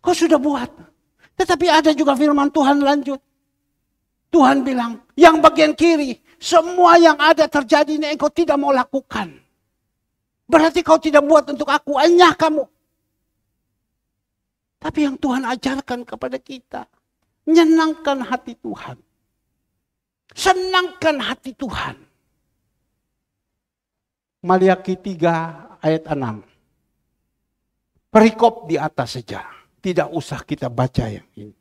Kau sudah buat. Tetapi ada juga firman Tuhan lanjut. Tuhan bilang, yang bagian kiri, semua yang ada terjadi ini engkau tidak mau lakukan. Berarti kau tidak buat untuk aku, enyah kamu. Tapi yang Tuhan ajarkan kepada kita, menyenangkan hati Tuhan. Senangkan hati Tuhan. Maliaki 3 ayat 6. Perikop di atas saja. Tidak usah kita baca yang ini.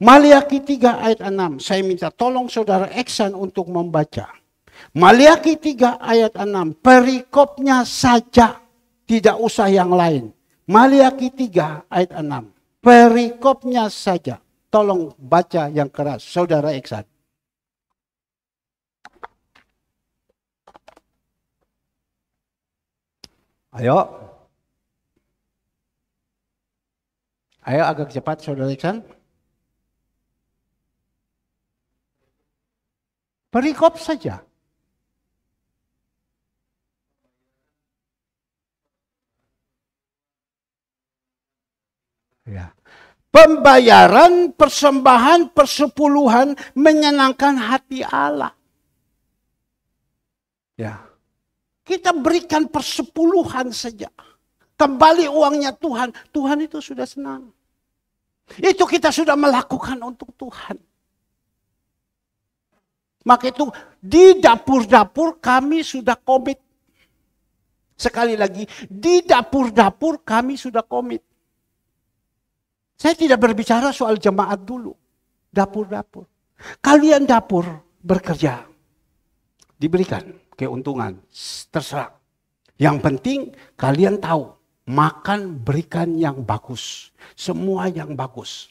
Maliaki 3 ayat 6. Saya minta tolong saudara Eksan untuk membaca. Maliaki 3 ayat 6. Perikopnya saja. Tidak usah yang lain. Maliaki 3 ayat 6. Perikopnya saja. Tolong baca yang keras, saudara Eksan. Ayo. Ayo agak cepat, saudara Eksan. Perikop saja. Ya. Pembayaran, persembahan, persepuluhan menyenangkan hati Allah. Ya. Kita berikan persepuluhan saja. Kembali uangnya Tuhan. Tuhan itu sudah senang. Itu kita sudah melakukan untuk Tuhan. Maka itu di dapur-dapur kami sudah komit. Sekali lagi, di dapur-dapur kami sudah komit. Saya tidak berbicara soal jemaat dulu. Dapur-dapur. Kalian dapur bekerja. Diberikan keuntungan. Terserah. Yang penting kalian tahu. Makan berikan yang bagus. Semua yang bagus.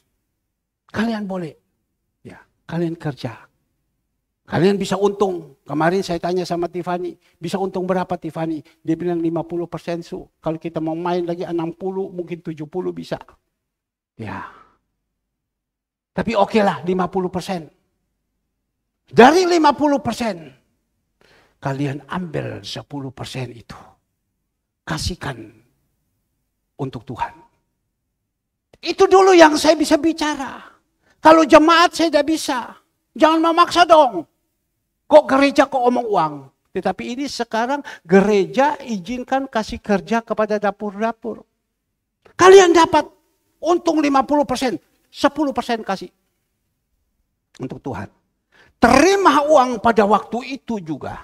Kalian boleh. Ya, kalian kerja. Kalian bisa untung. Kemarin saya tanya sama Tiffany. Bisa untung berapa Tiffany? Dia bilang 50% su. Kalau kita mau main lagi 60 mungkin 70 bisa. Ya. Tapi oke lah 50%. Dari 50%. Kalian ambil 10% itu. Kasihkan untuk Tuhan. Itu dulu yang saya bisa bicara. Kalau jemaat saya tidak bisa. Jangan memaksa dong. Kok gereja kok omong uang. Tetapi ini sekarang gereja izinkan kasih kerja kepada dapur-dapur. Kalian dapat untung 50%, 10% kasih untuk Tuhan. Terima uang pada waktu itu juga.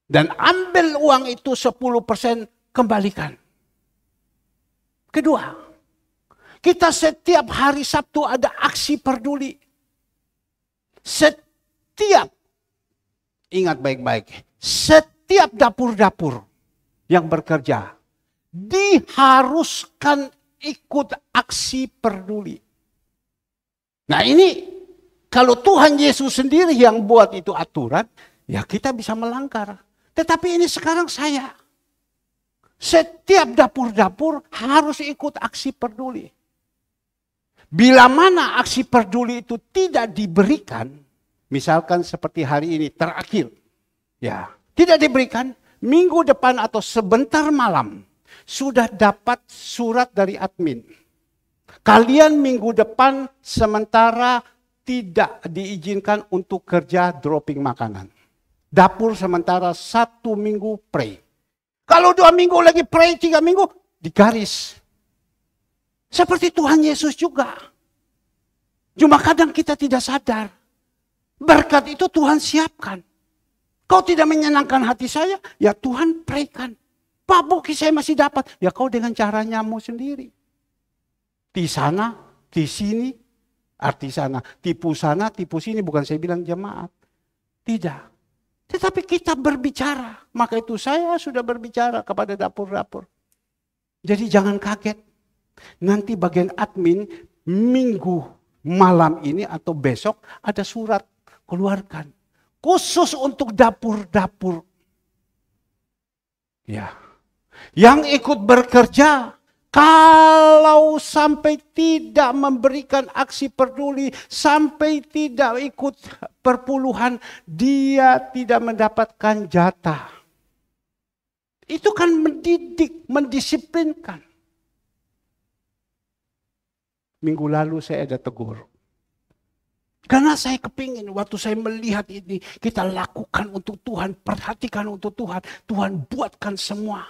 Dan ambil uang itu 10% kembalikan. Kedua, kita setiap hari Sabtu ada aksi peduli. Setiap, ingat baik-baik, setiap dapur-dapur yang bekerja diharuskan ikut aksi peduli. Nah ini kalau Tuhan Yesus sendiri yang buat itu aturan, ya kita bisa melanggar. Tetapi ini sekarang saya. Setiap dapur-dapur harus ikut aksi peduli. Bila mana aksi peduli itu tidak diberikan, misalkan seperti hari ini terakhir, ya tidak diberikan, minggu depan atau sebentar malam, sudah dapat surat dari admin. Kalian minggu depan sementara tidak diizinkan untuk kerja dropping makanan. Dapur sementara 1 minggu pray. Kalau 2 minggu lagi pray, 3 minggu digaris. Seperti Tuhan Yesus juga. Cuma kadang kita tidak sadar. Berkat itu Tuhan siapkan. Kau tidak menyenangkan hati saya, ya Tuhan pray-kan. Pak Buki saya masih dapat. Ya kau dengan caranya sendiri. Di sana, di sini, arti sana, tipu sini. Bukan saya bilang jemaat. Tidak. Tetapi kita berbicara. Maka itu saya sudah berbicara kepada dapur-dapur. Jadi jangan kaget. Nanti bagian admin minggu malam ini atau besok ada surat keluarkan. Khusus untuk dapur-dapur. Ya. Yang ikut bekerja, Kalau sampai tidak memberikan aksi peduli, sampai tidak ikut perpuluhan, dia tidak mendapatkan jatah. Itu kan mendidik, mendisiplinkan. Minggu lalu saya ada tegur. Karena saya kepingin waktu saya melihat ini, kita lakukan untuk Tuhan, perhatikan untuk Tuhan. Tuhan buatkan semua.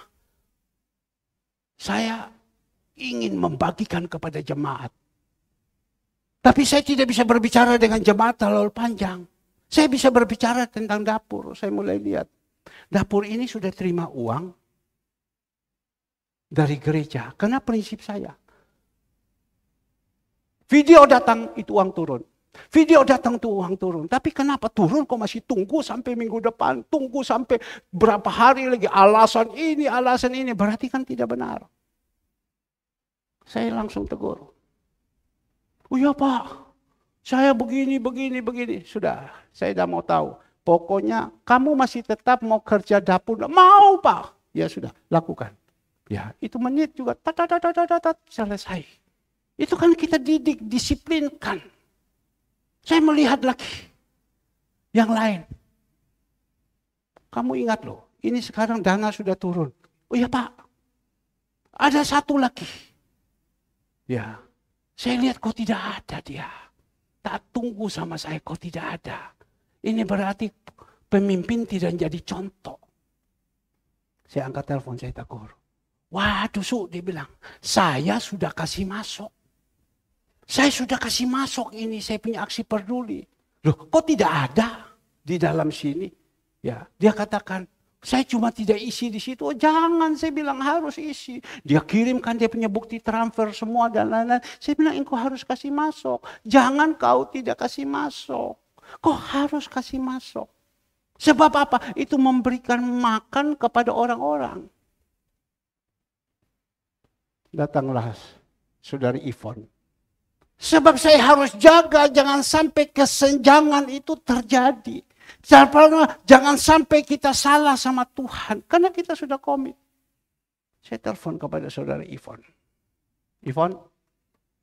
Saya ingin membagikan kepada jemaat. Tapi saya tidak bisa berbicara dengan jemaat terlalu panjang. Saya bisa berbicara tentang dapur. Saya mulai lihat. Dapur ini sudah terima uang dari gereja. Karena prinsip saya. Video datang, itu uang turun. Video datang tuh uang turun. Tapi kenapa turun kok masih tunggu sampai minggu depan. Tunggu sampai berapa hari lagi. Alasan ini. Berarti kan tidak benar. Saya langsung tegur. Oh ya Pak, saya begini. Sudah, saya tidak mau tahu. Pokoknya kamu masih tetap mau kerja dapur. Mau Pak. Ya sudah, lakukan. Ya, itu menit juga. Selesai. Itu kan kita didik, disiplinkan. Saya melihat lagi. Yang lain. Kamu ingat loh, ini sekarang dana sudah turun. Oh ya Pak, ada satu lagi. Ya, saya lihat kok tidak ada dia. Tak tunggu sama saya kok tidak ada. Ini berarti pemimpin tidak jadi contoh. Saya angkat telepon, saya tegur. Waduh Su, dia bilang, saya sudah kasih masuk. Saya sudah kasih masuk ini, saya punya aksi peduli. Loh, kok tidak ada di dalam sini? Ya, dia katakan, saya cuma tidak isi di situ. Oh, jangan, saya bilang harus isi. Dia kirimkan dia punya bukti transfer semua dan lain-lain. Saya bilang engkau harus kasih masuk. Jangan kau tidak kasih masuk. Kau harus kasih masuk. Sebab apa? Itu memberikan makan kepada orang-orang. Datanglah saudari Ivon. Sebab saya harus jaga jangan sampai kesenjangan itu terjadi. Jangan sampai kita salah sama Tuhan. Karena kita sudah komit. Saya telepon kepada saudara Ivon. Ivon,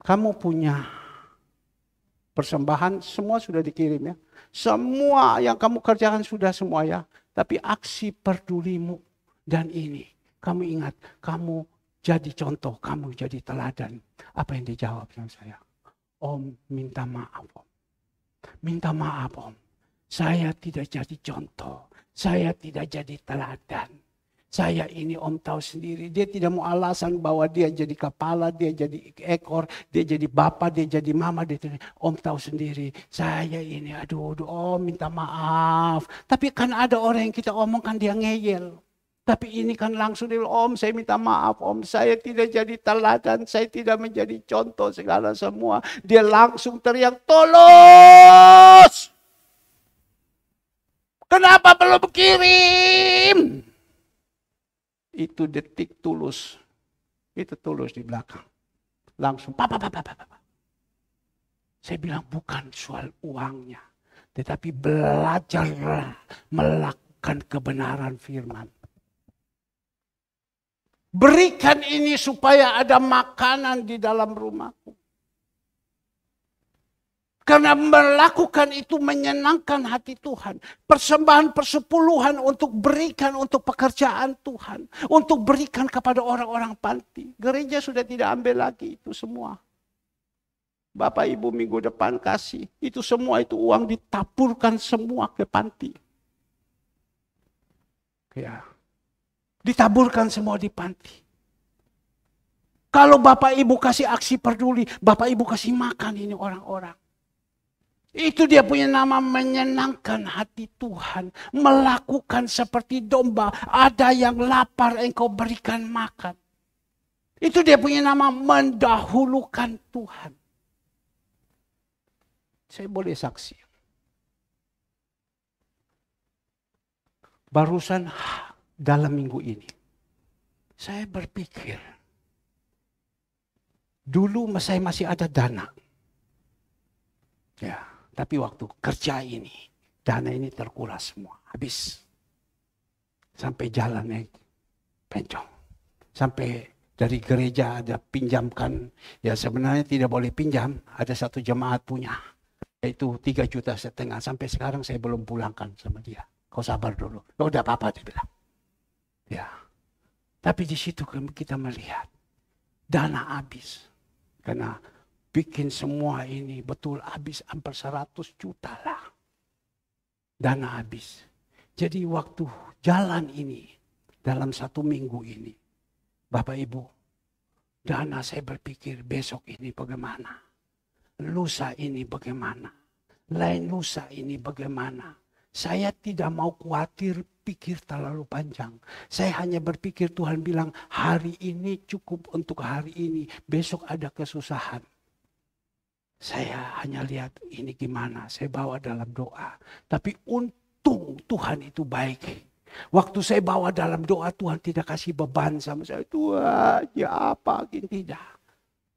kamu punya persembahan, semua sudah dikirim ya. Semua yang kamu kerjakan sudah semua ya. Tapi aksi pedulimu dan ini. Kamu ingat, kamu jadi contoh, kamu jadi teladan. Apa yang dijawab sama saya? Om, minta maaf Om. Minta maaf Om. Saya tidak jadi contoh. Saya tidak jadi teladan. Saya ini Om tahu sendiri. Dia tidak mau alasan bahwa dia jadi kepala, dia jadi ekor, dia jadi bapak, dia jadi mama. Om tahu sendiri. Saya ini aduh Om minta maaf. Tapi kan ada orang yang kita omongkan dia ngeyel. Tapi ini kan langsung dia, Om saya minta maaf Om. Saya tidak jadi teladan, saya tidak menjadi contoh segala semua. Dia langsung teriak, tolong! Kenapa belum kirim? Itu detik tulus. Itu tulus di belakang. Langsung, Pak. Saya bilang bukan soal uangnya. Tetapi belajarlah melakukan kebenaran firman. Berikan ini supaya ada makanan di dalam rumahku. Karena melakukan itu menyenangkan hati Tuhan. Persembahan persepuluhan untuk berikan untuk pekerjaan Tuhan. Untuk berikan kepada orang-orang panti. Gereja sudah tidak ambil lagi itu semua. Bapak Ibu minggu depan kasih. Itu semua itu uang ditaburkan semua ke panti. Ya. Ditaburkan semua di panti. Kalau Bapak Ibu kasih aksi peduli. Bapak Ibu kasih makan ini orang-orang. Itu dia punya nama menyenangkan hati Tuhan. Melakukan seperti domba. Ada yang lapar engkau berikan makan. Itu dia punya nama mendahulukan Tuhan. Saya boleh saksi. Barusan dalam minggu ini. Saya berpikir. Dulu saya masih ada dana. Ya. Tapi waktu kerja ini, dana ini terkuras semua, habis. Sampai jalannya pencong. Sampai Dari gereja ada pinjamkan, ya sebenarnya tidak boleh pinjam, ada satu jemaat punya, yaitu 3,5 juta. Sampai sekarang saya belum pulangkan sama dia. Kau sabar dulu. Oh, udah apa-apa dia bilang. Ya. Tapi di situ kita melihat dana habis. Karena bikin semua ini betul habis hampir 100 juta lah. Dana habis. Jadi waktu jalan ini, dalam 1 minggu ini, Bapak Ibu, dana saya berpikir besok ini bagaimana. Lusa ini bagaimana. Lain lusa ini bagaimana. Saya tidak mau khawatir pikir terlalu panjang. Saya hanya berpikir Tuhan bilang hari ini cukup untuk hari ini. Besok ada kesusahan. Saya hanya lihat ini gimana. Saya bawa dalam doa. Tapi untung Tuhan itu baik. Waktu saya bawa dalam doa Tuhan tidak kasih beban sama saya. Tuhan ya apa gini tidak.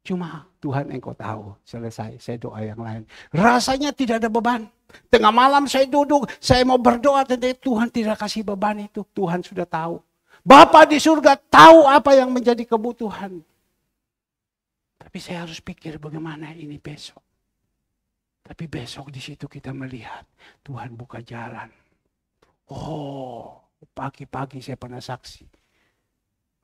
Cuma Tuhan engkau tahu. Selesai saya doa yang lain. Rasanya tidak ada beban. Tengah malam saya duduk. Saya mau berdoa. Tuhan tidak kasih beban itu. Tuhan sudah tahu. Bapa di surga tahu apa yang menjadi kebutuhan. Tapi saya harus pikir bagaimana ini besok. Tapi besok di situ kita melihat. Tuhan buka jalan. Oh, pagi-pagi saya pernah saksi.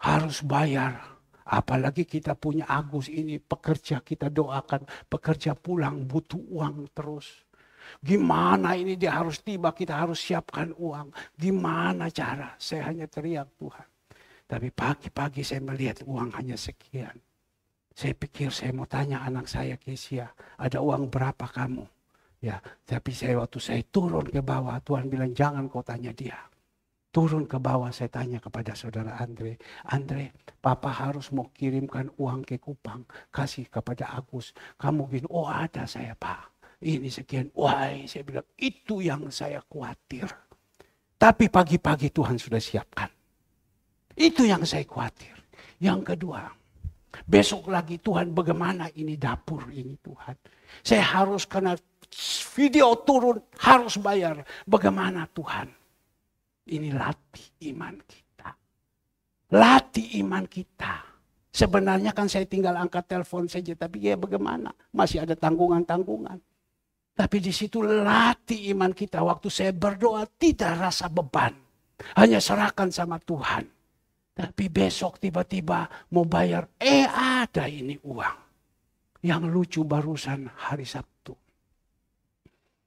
Harus bayar. Apalagi kita punya Agus ini. Pekerja kita doakan. Pekerja pulang butuh uang terus. Gimana ini dia harus tiba. Kita harus siapkan uang. Gimana cara. Saya hanya teriak Tuhan. Tapi pagi-pagi saya melihat uang hanya sekian. Saya pikir saya mau tanya anak saya Kesia. Ada uang berapa kamu? Ya, tapi waktu saya turun ke bawah, Tuhan bilang jangan kau tanya dia. Turun ke bawah saya tanya kepada saudara Andre. Andre, Papa harus mau kirimkan uang ke Kupang. Kasih kepada Agus. Kamu gini, oh ada saya Pak. Ini sekian. Wah, saya bilang itu yang saya khawatir. Tapi pagi-pagi Tuhan sudah siapkan. Itu yang saya khawatir. Yang kedua, besok lagi Tuhan bagaimana ini dapur ini Tuhan. Saya harus kena video turun harus bayar. Bagaimana Tuhan? Ini latih iman kita. Latih iman kita. Sebenarnya kan saya tinggal angkat telepon saja. Tapi ya bagaimana? Masih ada tanggungan-tanggungan. Tapi di situ latih iman kita. Waktu saya berdoa tidak rasa beban. Hanya serahkan sama Tuhan. Tapi besok tiba-tiba mau bayar. Ada ini uang. Yang lucu barusan hari Sabtu.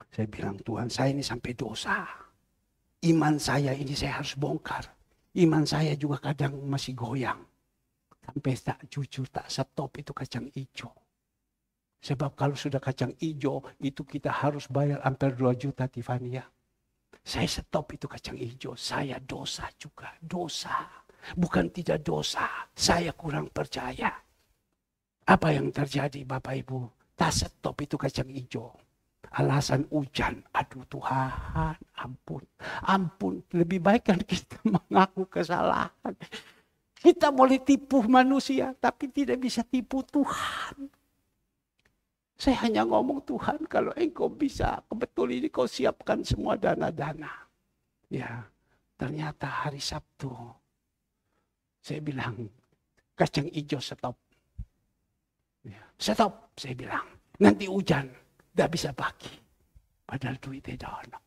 Saya bilang Tuhan saya ini sampai dosa. Iman saya ini saya harus bongkar. Iman saya juga kadang masih goyang. Sampai tak jujur, tak stop itu kacang hijau. Sebab kalau sudah kacang hijau itu kita harus bayar hampir 2 juta Tifania. Saya stop itu kacang hijau. Saya dosa juga. Dosa. Bukan tidak dosa. Saya kurang percaya. Apa yang terjadi Bapak Ibu? Tak stop itu kacang hijau. Alasan hujan. Aduh Tuhan, ampun. Ampun, lebih baik kan kita mengaku kesalahan. Kita boleh tipu manusia, tapi tidak bisa tipu Tuhan. Saya hanya ngomong Tuhan, kalau engkau bisa, kebetul ini kau siapkan semua dana-dana. Ya, ternyata hari Sabtu, saya bilang, kacang hijau stop. Ya, stop, saya bilang. Nanti hujan. Tidak bisa bagi. Padahal duitnya dono.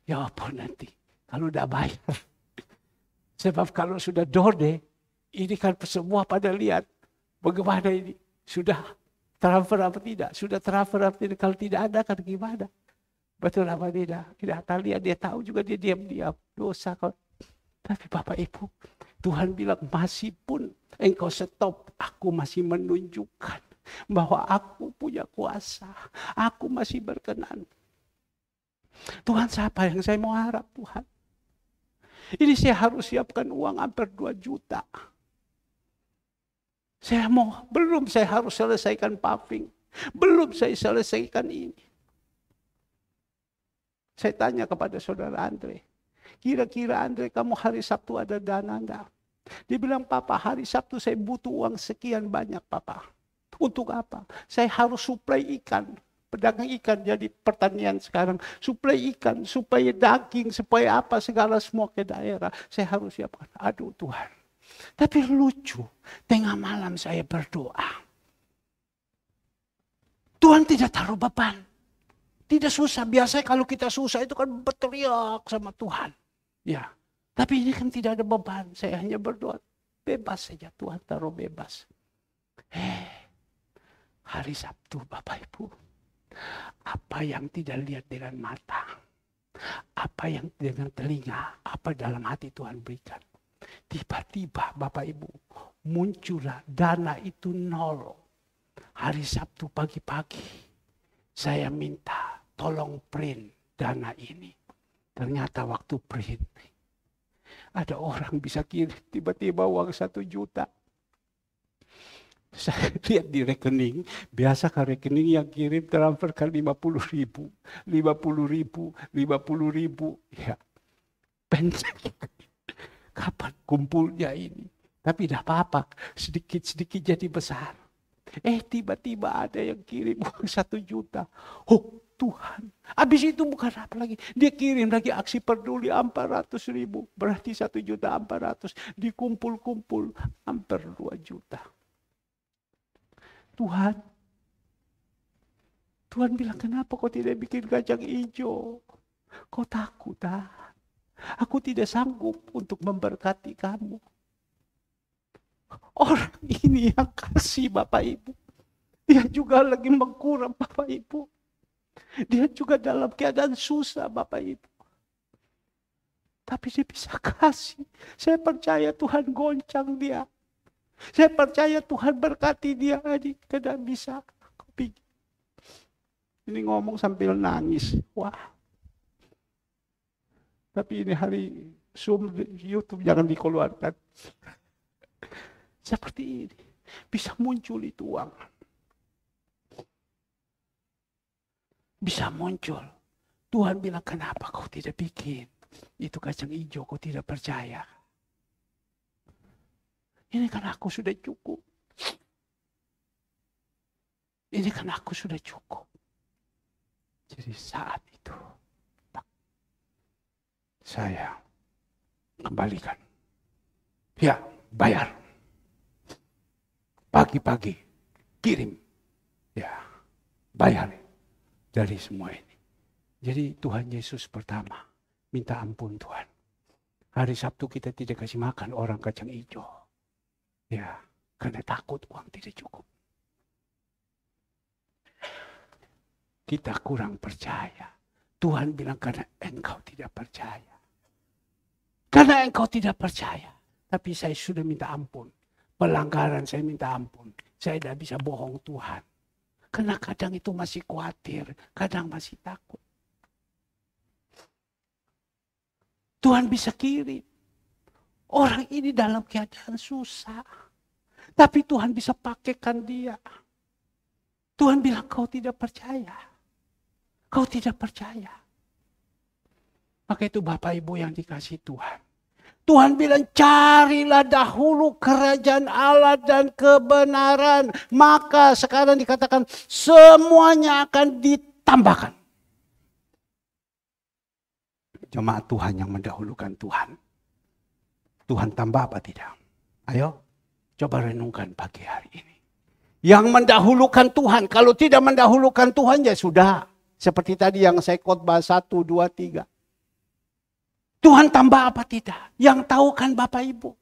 Ya apa nanti. Kalau udah bayar. Sebab kalau sudah dode. Ini kan semua pada lihat. Bagaimana ini. Sudah transfer apa tidak. Sudah transfer apa tidak. Kalau tidak ada kan gimana. Betul apa tidak. Tidak lihat. Dia tahu juga dia diam-diam. Dosa kok. Tapi Bapak Ibu. Tuhan bilang masih pun. Engkau stop. Aku masih menunjukkan. Bahwa aku punya kuasa. Aku masih berkenan. Tuhan siapa yang saya mau harap Tuhan? Ini saya harus siapkan uang hampir 2 juta. Belum saya harus selesaikan paving. Belum saya selesaikan ini. Saya tanya kepada saudara Andre. Kira-kira Andre kamu hari Sabtu ada dana enggak? Dia bilang Papa hari Sabtu saya butuh uang sekian banyak Papa. Untuk apa? Saya harus suplai ikan. Pedagang ikan jadi pertanian sekarang. Suplai ikan, supaya daging, supaya apa segala semua ke daerah. Saya harus siapkan. Aduh Tuhan. Tapi lucu, tengah malam saya berdoa. Tuhan tidak taruh beban. Tidak susah. Biasanya kalau kita susah itu kan berteriak sama Tuhan. Ya. Tapi ini kan tidak ada beban. Saya hanya berdoa. Bebas saja. Tuhan taruh bebas. Hari Sabtu Bapak Ibu. Apa yang tidak lihat dengan mata. Apa yang dengan telinga. Apa dalam hati Tuhan berikan. Tiba-tiba Bapak Ibu. Muncullah dana itu nol. Hari Sabtu pagi-pagi. Saya minta tolong print dana ini. Ternyata waktu print. Ada orang bisa kirim tiba-tiba uang 1 juta. Saya lihat di rekening. Biasa kan rekening yang kirim transfer kan 50.000. 50.000. 50.000. Ya. Pendek. Kapan kumpulnya ini? Tapi tidak apa-apa. Sedikit-sedikit jadi besar. Tiba-tiba ada yang kirim uang 1 juta. Oh Tuhan. Habis itu bukan apa lagi. Dia kirim lagi aksi peduli 400.000. Berarti 1.400.000. Dikumpul-kumpul hampir 2 juta. Tuhan bilang, kenapa kau tidak bikin kacang hijau? Kau takut, aku tidak sanggup untuk memberkati kamu. Orang ini yang kasih Bapak Ibu. Dia juga lagi mengkurang Bapak Ibu. Dia juga dalam keadaan susah Bapak Ibu. Tapi dia bisa kasih. Saya percaya Tuhan goncang dia. Saya percaya Tuhan berkati dia. Tidak bisa. Ini ngomong sambil nangis. Wah. Tapi ini hari Zoom, YouTube jangan dikeluarkan. Seperti ini. Bisa muncul itu uang. Bisa muncul. Tuhan bilang, kenapa kau tidak bikin? Itu kacang hijau, kau tidak percaya. Ini kan aku sudah cukup. Ini kan aku sudah cukup. Jadi saat itu, saya kembalikan. Ya, bayar. Pagi-pagi kirim. Ya, bayar dari semua ini. Jadi Tuhan Yesus pertama minta ampun Tuhan. Hari Sabtu kita tidak kasih makan orang kacang hijau. Ya, karena takut uang tidak cukup. Kita kurang percaya. Tuhan bilang karena engkau tidak percaya. Karena engkau tidak percaya. Tapi saya sudah minta ampun. Pelanggaran saya minta ampun. Saya tidak bisa bohong Tuhan. Karena kadang itu masih khawatir. Kadang masih takut. Tuhan bisa kirim. Orang ini dalam keadaan susah. Tapi Tuhan bisa pakaikan dia. Tuhan bilang kau tidak percaya. Kau tidak percaya. Maka itu Bapak Ibu yang dikasih Tuhan. Tuhan bilang carilah dahulu kerajaan Allah dan kebenaran. Maka sekarang dikatakan semuanya akan ditambahkan. Jemaat Tuhan yang mendahulukan Tuhan. Tuhan tambah apa tidak? Ayo coba renungkan pagi hari ini. Yang mendahulukan Tuhan. Kalau tidak mendahulukan Tuhan ya sudah. Seperti tadi yang saya khotbah 1, 2, 3. Tuhan tambah apa tidak? Yang tahu kan Bapak Ibu.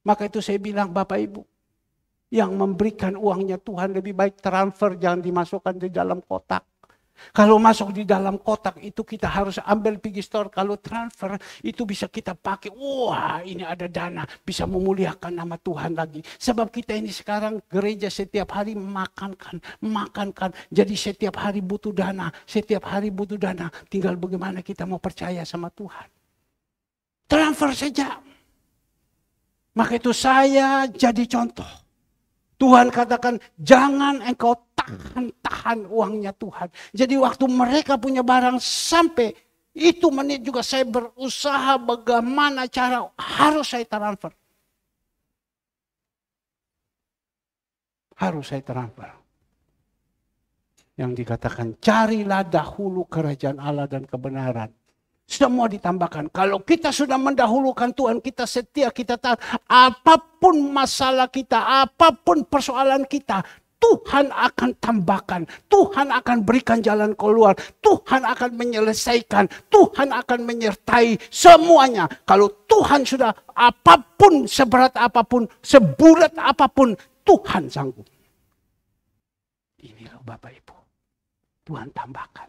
Maka itu saya bilang Bapak Ibu. Yang memberikan uangnya Tuhan lebih baik transfer. Jangan dimasukkan di dalam kotak. Kalau masuk di dalam kotak itu kita harus ambil pergi store. Kalau transfer itu bisa kita pakai. Wah ini ada dana. Bisa memuliakan nama Tuhan lagi. Sebab kita ini sekarang gereja setiap hari makankan. Jadi setiap hari butuh dana. Setiap hari butuh dana. Tinggal bagaimana kita mau percaya sama Tuhan. Transfer saja. Maka itu saya jadi contoh. Tuhan katakan jangan engkau tahan uangnya Tuhan. Jadi waktu mereka punya barang sampai itu menit juga saya berusaha bagaimana cara harus saya transfer. Harus saya transfer. Yang dikatakan carilah dahulu kerajaan Allah dan kebenaran. Semua ditambahkan. Kalau kita sudah mendahulukan Tuhan, kita setia, kita taat. Apapun masalah kita, apapun persoalan kita, Tuhan akan tambahkan. Tuhan akan berikan jalan keluar. Tuhan akan menyelesaikan. Tuhan akan menyertai semuanya. Kalau Tuhan sudah apapun, seberat apapun, sebulat apapun, Tuhan sanggup. Inilah Bapak Ibu. Tuhan tambahkan.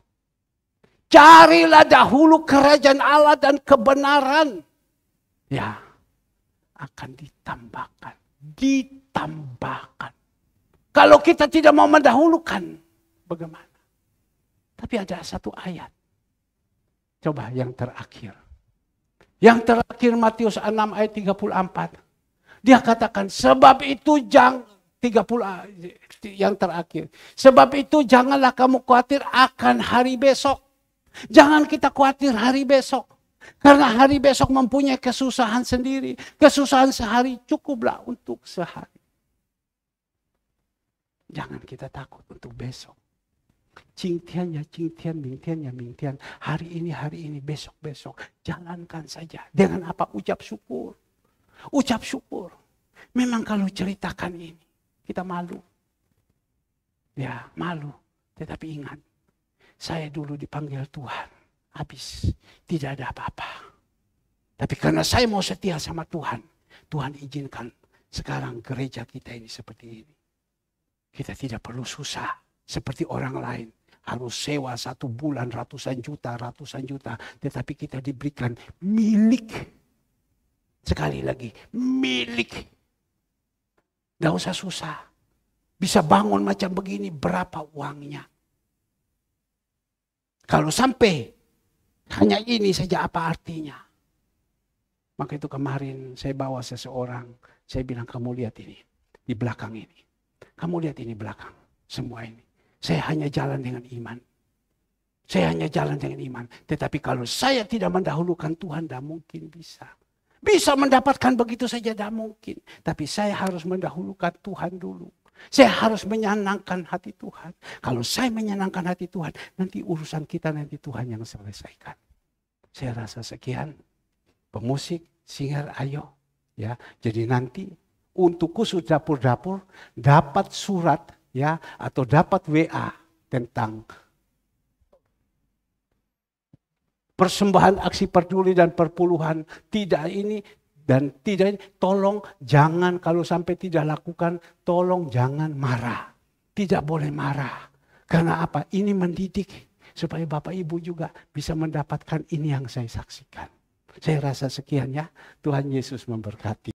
Carilah dahulu kerajaan Allah dan kebenaran. Ya, akan ditambahkan. Ditambahkan. Kalau kita tidak mau mendahulukan, bagaimana? Tapi ada satu ayat. Coba yang terakhir. Yang terakhir Matius 6 ayat 34. Dia katakan, sebab itu jangan, 30 yang terakhir. Sebab itu janganlah kamu khawatir akan hari besok. Jangan kita khawatir hari besok. Karena hari besok mempunyai kesusahan sendiri. Kesusahan sehari cukuplah untuk sehari. Jangan kita takut untuk besok. Cingtian ya cingtian, mingtian ya mingtian. Hari ini, besok. Jalankan saja. Dengan apa? Ucap syukur. Ucap syukur. Memang kalau ceritakan ini, kita malu. Ya, malu. Tetapi ingat. Saya dulu dipanggil Tuhan, habis tidak ada apa-apa. Tapi karena saya mau setia sama Tuhan, Tuhan izinkan sekarang gereja kita ini seperti ini. Kita tidak perlu susah seperti orang lain. Harus sewa 1 bulan ratusan juta. Tetapi kita diberikan milik. Sekali lagi, milik. Tidak usah susah. Bisa bangun macam begini, berapa uangnya? Kalau sampai hanya ini saja apa artinya? Maka itu kemarin saya bawa seseorang. Saya bilang kamu lihat ini. Di belakang ini. Kamu lihat ini belakang. Semua ini. Saya hanya jalan dengan iman. Saya hanya jalan dengan iman. Tetapi kalau saya tidak mendahulukan Tuhan, tidak mungkin bisa. Bisa mendapatkan begitu saja, tidak mungkin. Tapi saya harus mendahulukan Tuhan dulu. Saya harus menyenangkan hati Tuhan. Kalau saya menyenangkan hati Tuhan, nanti urusan kita nanti Tuhan yang selesaikan. Saya rasa sekian. Pemusik, singer, ayo. Ya, jadi nanti untuk khusus dapur-dapur dapat surat ya atau dapat WA tentang persembahan aksi peduli dan perpuluhan. Tidak ini. Dan tidak, tolong jangan kalau sampai tidak lakukan, tolong jangan marah. Tidak boleh marah. Karena apa? Ini mendidik. Supaya Bapak Ibu juga bisa mendapatkan ini yang saya saksikan. Saya rasa sekian ya. Tuhan Yesus memberkati.